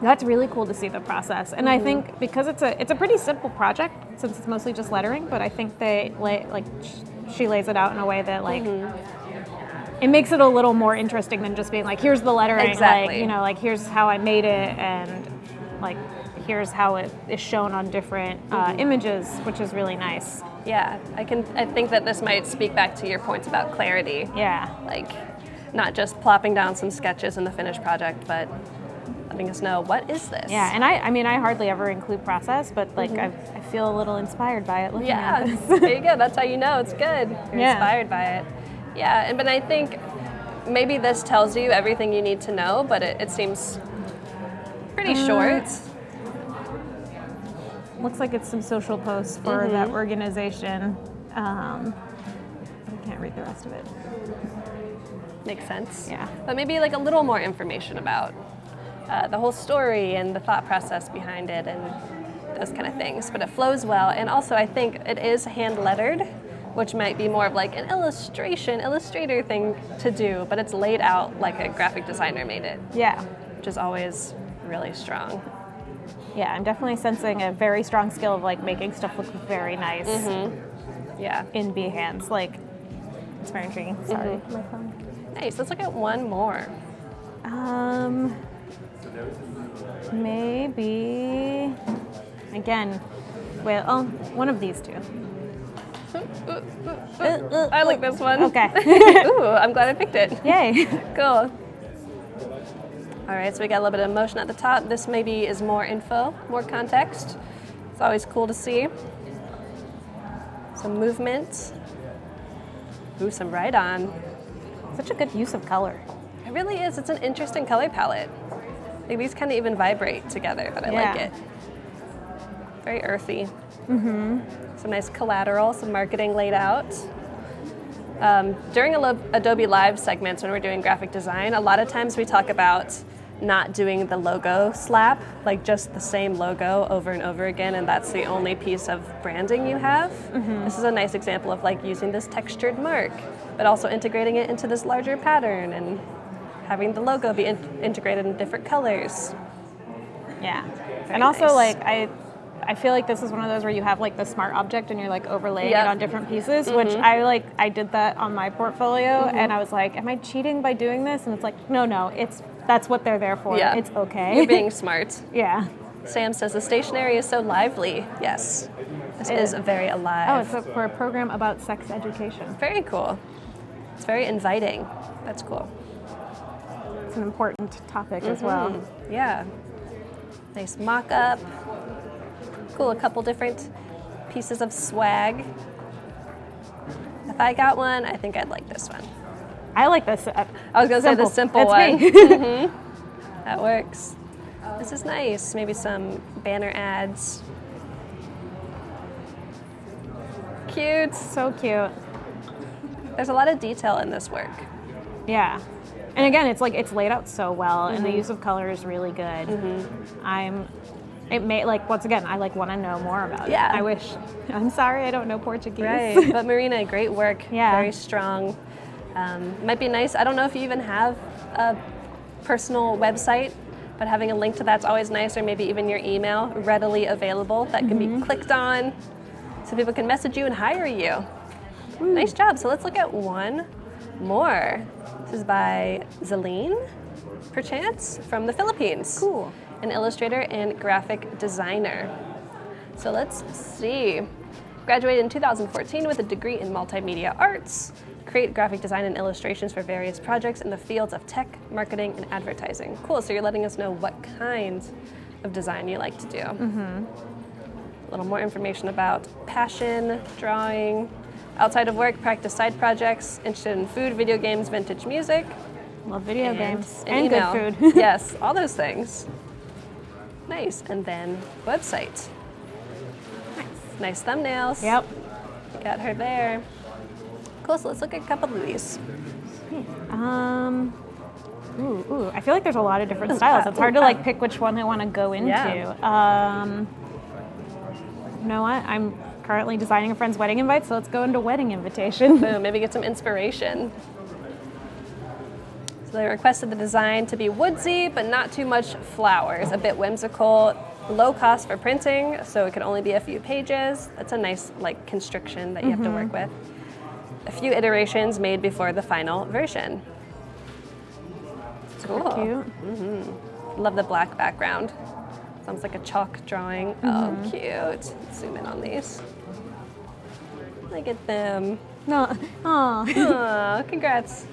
That's really cool to see the process, and I think because it's a pretty simple project since it's mostly just lettering, but I think she lays it out in a way that like it makes it a little more interesting than just being like, here's the lettering, Exactly. like here's how I made it, and like here's how it is shown on different images, which is really nice. Yeah, I think that this might speak back to your points about clarity. Yeah. Like, not just plopping down some sketches in the finished project, but letting us know, what is this? Yeah, and I hardly ever include process, but like I feel a little inspired by it looking at Yeah, this. there you go. That's how you know it's good. You're Yeah. inspired by it. Yeah, but I think maybe this tells you everything you need to know, but it seems pretty short. Looks like it's some social posts for that organization. I can't read the rest of it. Makes sense. Yeah. But maybe like a little more information about the whole story and the thought process behind it and those kind of things. But it flows well. And also I think it is hand lettered, which might be more of like an illustrator thing to do, but it's laid out like a graphic designer made it, Yeah. which is always really strong. Yeah, I'm definitely sensing a very strong skill of like making stuff look very nice Yeah. in Behance. Like, it's very intriguing. Sorry, my phone. Nice. Let's look at one more. Maybe again. One of these two. I like this one. Okay. Ooh, I'm glad I picked it. Yay. Cool. All right, so we got a little bit of motion at the top. This maybe is more info, more context. It's always cool to see. Some movement. Ooh, some write-on. Such a good use of color. It really is. It's an interesting color palette. Like these kind of even vibrate together, but I like it. Very earthy. Some nice collateral, some marketing laid out. During Adobe Live segments when we're doing graphic design, a lot of times we talk about not doing the logo slap, like just the same logo over and over again, and that's the only piece of branding you have. This is a nice example of like using this textured mark, but also integrating it into this larger pattern and having the logo be integrated in different colors. Yeah. Very And also nice. like I feel like this is one of those where you have like the smart object and you're like overlaying Yep. it on different pieces, which I did that on my portfolio and I was like, am I cheating by doing this? And it's like, no, that's what they're there for. Yeah. It's okay. You're being smart. Yeah. Sam says the stationery is so lively. Yes, this is very alive. Oh, it's for a program about sex education. Very cool. It's very inviting. That's cool. It's an important topic as well. Yeah. Nice mock-up. Cool, a couple different pieces of swag. If I got one, I think I'd like this one. I like this. I was gonna say the simple That's one. me. That works. This is nice. Maybe some banner ads. Cute. So cute. There's a lot of detail in this work. Yeah. And again, it's like it's laid out so well and the use of color is really good. Once again, I like want to know more about it. Yeah. I'm sorry, I don't know Portuguese. Right. But Marina, great work. Yeah. Very strong. Might be nice. I don't know if you even have a personal website but having a link to that's always nice, or maybe even your email readily available that can be clicked on so people can message you and hire you. Nice job. So let's look at one more. This is by Zeline, perchance, from the Philippines. Cool. An illustrator and graphic designer. So let's see. Graduated in 2014 with a degree in multimedia arts. Create graphic design and illustrations for various projects in the fields of tech, marketing, and advertising. Cool, so you're letting us know what kind of design you like to do. A little more information about passion, drawing, outside of work, practice side projects, interested in food, video games, vintage music. Love video games. an And email. good food. Yes, all those things. Nice, and then website. Nice thumbnails. Yep. Got her there. Cool, so let's look at a couple of these. Ooh, I feel like there's a lot of different styles. It's hard to like pick which one I want to go into. Yeah. You know what? I'm currently designing a friend's wedding invite, so let's go into wedding invitation. Boom, maybe get some inspiration. So they requested the design to be woodsy, but not too much flowers. A bit whimsical, low cost for printing, so it could only be a few pages. That's a nice like constriction that you have to work with. A few iterations made before the final version. Cool. Cute. Love the black background. Sounds like a chalk drawing. Oh, cute. Zoom in on these. Look at them. No. Aw. Aw, congrats.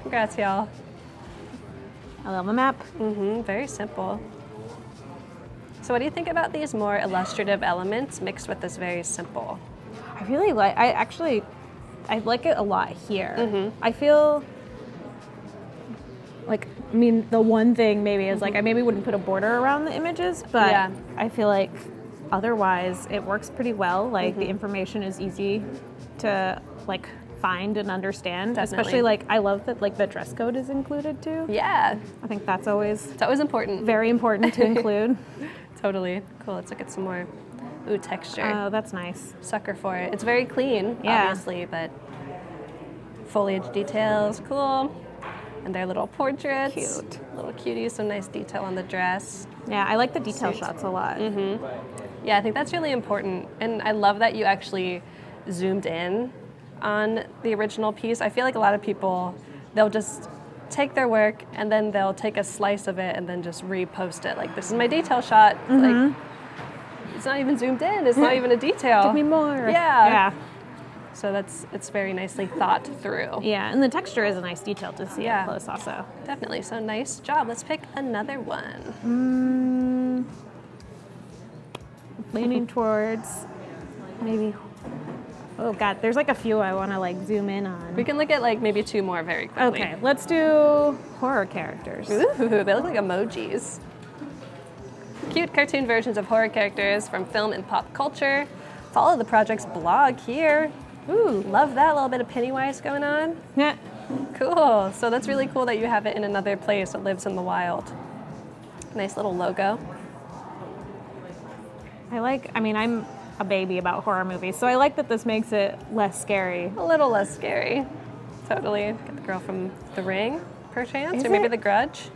Congrats, y'all. I love a map. Very simple. So what do you think about these more illustrative elements mixed with this very simple? I really like. I like it a lot here. I feel like, I mean, the one thing maybe is like I maybe wouldn't put a border around the images, but Yeah. I feel like otherwise it works pretty well. Like the information is easy to like find and understand. Definitely. Especially like I love that like the dress code is included too. Yeah, I think that's always it's always important. very important to include. Totally. Cool, let's look at some more. Ooh, texture. Oh, that's nice. Sucker for it. It's very clean, Yeah. obviously, but foliage details, cool. And their little portraits. Cute. Little cuties, some nice detail on the dress. Yeah, I like the detail Suit. shots a lot. Yeah, I think that's really important. And I love that you actually zoomed in on the original piece. I feel like a lot of people, they'll just take their work and then they'll take a slice of it and then just repost it. Like, this is my detail shot. Like, it's not even zoomed in. It's not even a detail. Give me more. Yeah. So it's very nicely thought through. Yeah, and the texture is a nice detail to see Yeah. up close also. Definitely. So nice job. Let's pick another one. Leaning towards maybe, oh God, there's like a few I want to like zoom in on. We can look at like maybe two more very quickly. Okay, let's do horror characters. Ooh, they look like emojis. Cute cartoon versions of horror characters from film and pop culture. Follow the project's blog here. Ooh, love that little bit of Pennywise going on. Yeah. Cool. So that's really cool that you have it in another place that lives in the wild. Nice little logo. I mean, I'm a baby about horror movies, so I like that this makes it less scary. A little less scary. Totally. Get the girl from The Ring, perchance, Is or maybe it? The Grudge.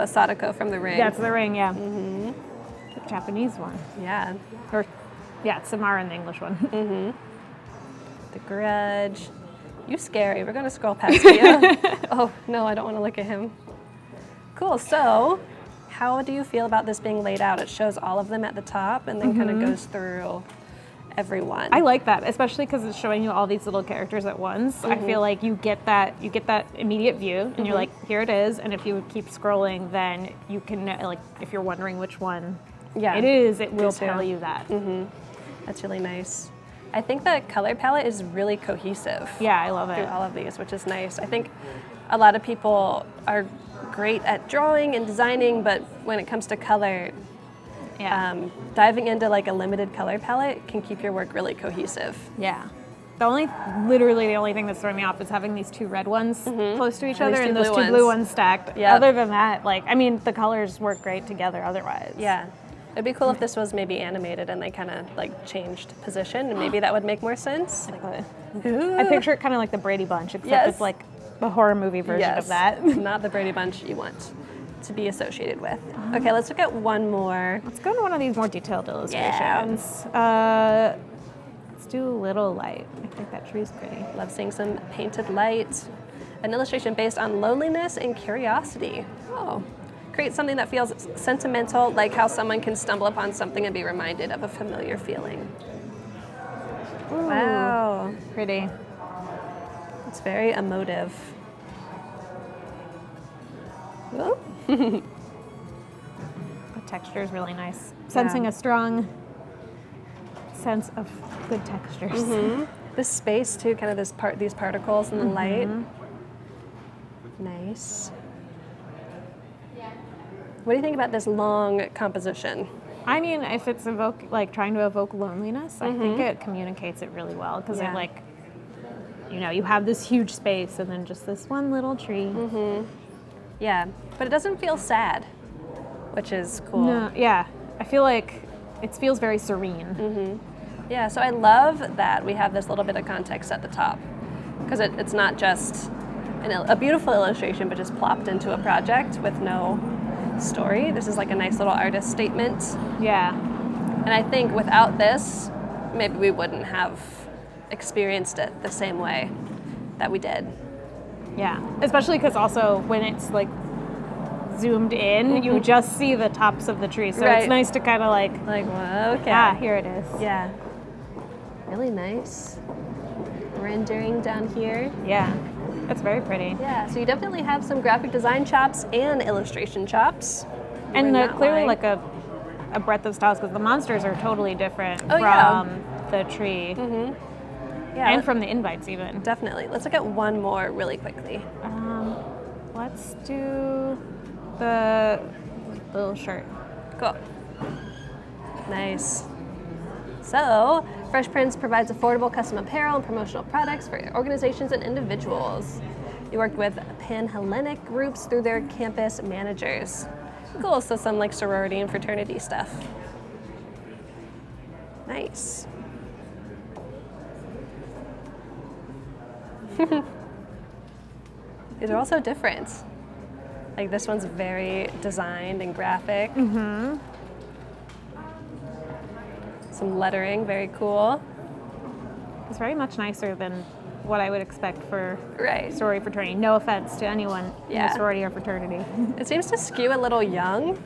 Sadako from The Ring. Yeah, it's The Ring, yeah. The Japanese one. Yeah. Or, yeah, it's Samara in the English one. The Grudge. You scary. We're going to scroll past you. Oh, no, I don't want to look at him. Cool. So, how do you feel about this being laid out? It shows all of them at the top and then kind of goes through everyone. I like that, especially because it's showing you all these little characters at once. I feel like you get that immediate view, and you're like, here it is. And if you keep scrolling, then you can like, if you're wondering which one it is, it will tell you that. That's really nice. I think the color palette is really cohesive. Yeah, I love Through it. all of these, which is nice. I think a lot of people are great at drawing and designing, but when it comes to color, Yeah, diving into like a limited color palette can keep your work really cohesive. yeah. Literally the only thing that's throwing me off is having these two red ones close to each And other these and two those blue two blue ones. ones stacked. Yep. Other than that, like, I mean, the colors work great together otherwise. Yeah. It'd be cool if this was maybe animated and they kind of like changed position, and maybe that would make more sense. Like, I picture it kind of like the Brady Bunch, except Yes. it's like a horror movie version of that. Not the Brady Bunch you want. to be associated with. Okay, let's look at one more. Let's go to one of these more detailed illustrations. Let's do Little Light. I think that tree's pretty. Love seeing some painted light. An illustration based on loneliness and curiosity. Oh, create something that feels sentimental, like how someone can stumble upon something and be reminded of a familiar feeling. Ooh, Wow, pretty. it's very emotive. Ooh. The texture is really nice. Sensing a strong sense of good textures. This space too, kind of these particles and the light. Nice. What do you think about this long composition? I mean, if it's trying to evoke loneliness, I think it communicates it really well because Yeah. it you have this huge space and then just this one little tree. Yeah, but it doesn't feel sad, which is cool. No, yeah, I feel like it feels very serene. Yeah, so I love that we have this little bit of context at the top because it's not just a beautiful illustration, but just plopped into a project with no story. This is like a nice little artist statement. Yeah, And I think without this, maybe we wouldn't have experienced it the same way that we did. yeah, especially because also when it's like zoomed in, you just see the tops of the tree, so Right. it's nice to kind of Like, well, okay. here it is. Yeah. Really nice. Rendering down here. Yeah, it's very pretty. Yeah, so you definitely have some graphic design chops and illustration chops. And We're not clearly lying. like a breadth of styles because the monsters are totally different Oh, from yeah. the tree Yeah, and from the invites even. definitely. Let's look at one more really quickly. Let's do the little shirt. Cool. Nice. So, Fresh Prints provides affordable custom apparel and promotional products for organizations and individuals. You worked with Pan-Hellenic groups through their campus managers. Cool, so some like sorority and fraternity stuff. Nice. These are also different. Like this one's very designed and graphic. Some lettering, very cool. It's very much nicer than what I would expect for Right. sorority fraternity. No offense to anyone in Yeah. a sorority or fraternity. It seems to skew a little young,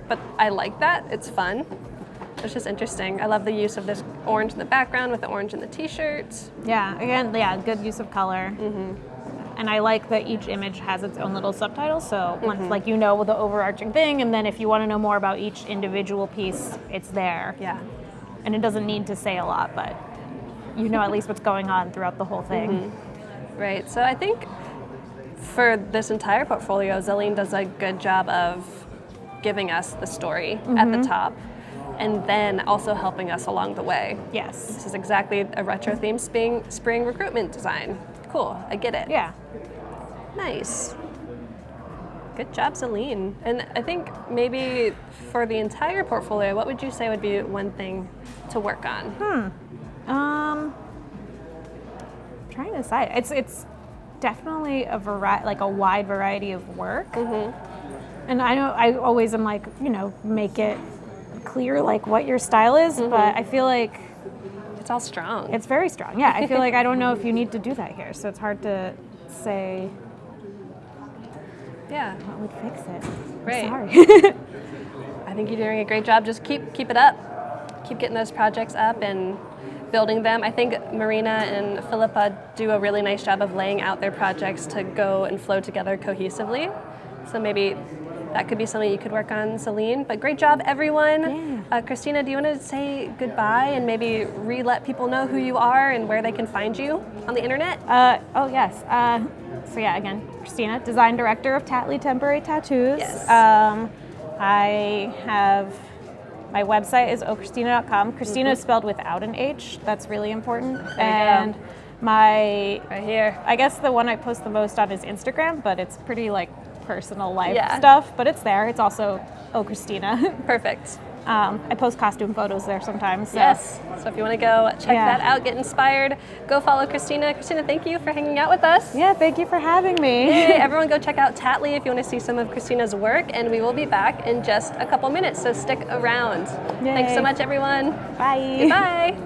but I like that. It's fun. It's just interesting. I love the use of this orange in the background with the orange in the t-shirt. Yeah, again, good use of color. And I like that each image has its own little subtitle, so once the overarching thing, and then if you want to know more about each individual piece, it's there. Yeah. And it doesn't need to say a lot, but you know at least what's going on throughout the whole thing. Right. So I think for this entire portfolio, Zelene does a good job of giving us the story at the top and then also helping us along the way. Yes. This is exactly a retro themed spring recruitment design. Cool. I get it. Yeah. Nice. Good job, Zelene. And I think maybe for the entire portfolio, what would you say would be one thing to work on? Trying to decide. It's definitely a wide variety of work. And I know I always am like, make it clear like what your style is, but I feel like It's all strong. it's very strong. Yeah, I feel like I don't know if you need to do that here, so it's hard to say Yeah. what would fix it. I'm Right. sorry. I think you're doing a great job. Just keep it up. Keep getting those projects up and building them. I think Marina and Philippa do a really nice job of laying out their projects to go and flow together cohesively. So maybe that could be something you could work on, Celine. But great job, everyone. Kristina, do you want to say goodbye and maybe let people know who you are and where they can find you on the internet? Oh yes. So yeah, again, Kristina, design director of Tatley Temporary Tattoos. Yes. I have my website is okristina.com. Kristina is spelled without an H. That's really important. And my Right here. I guess the one I post the most on is Instagram, but it's pretty like personal life Yeah. stuff. But it's there. It's also Kristina. Perfect. I post costume photos there sometimes. So. Yes. So if you want to go check Yeah. that out, get inspired, go follow Kristina. Kristina, thank you for hanging out with us. Yeah, thank you for having me. Hey, everyone go check out Tattly if you want to see some of Kristina's work, and we will be back in just a couple minutes, so stick around. Yay. Thanks so much, everyone. Bye. Goodbye.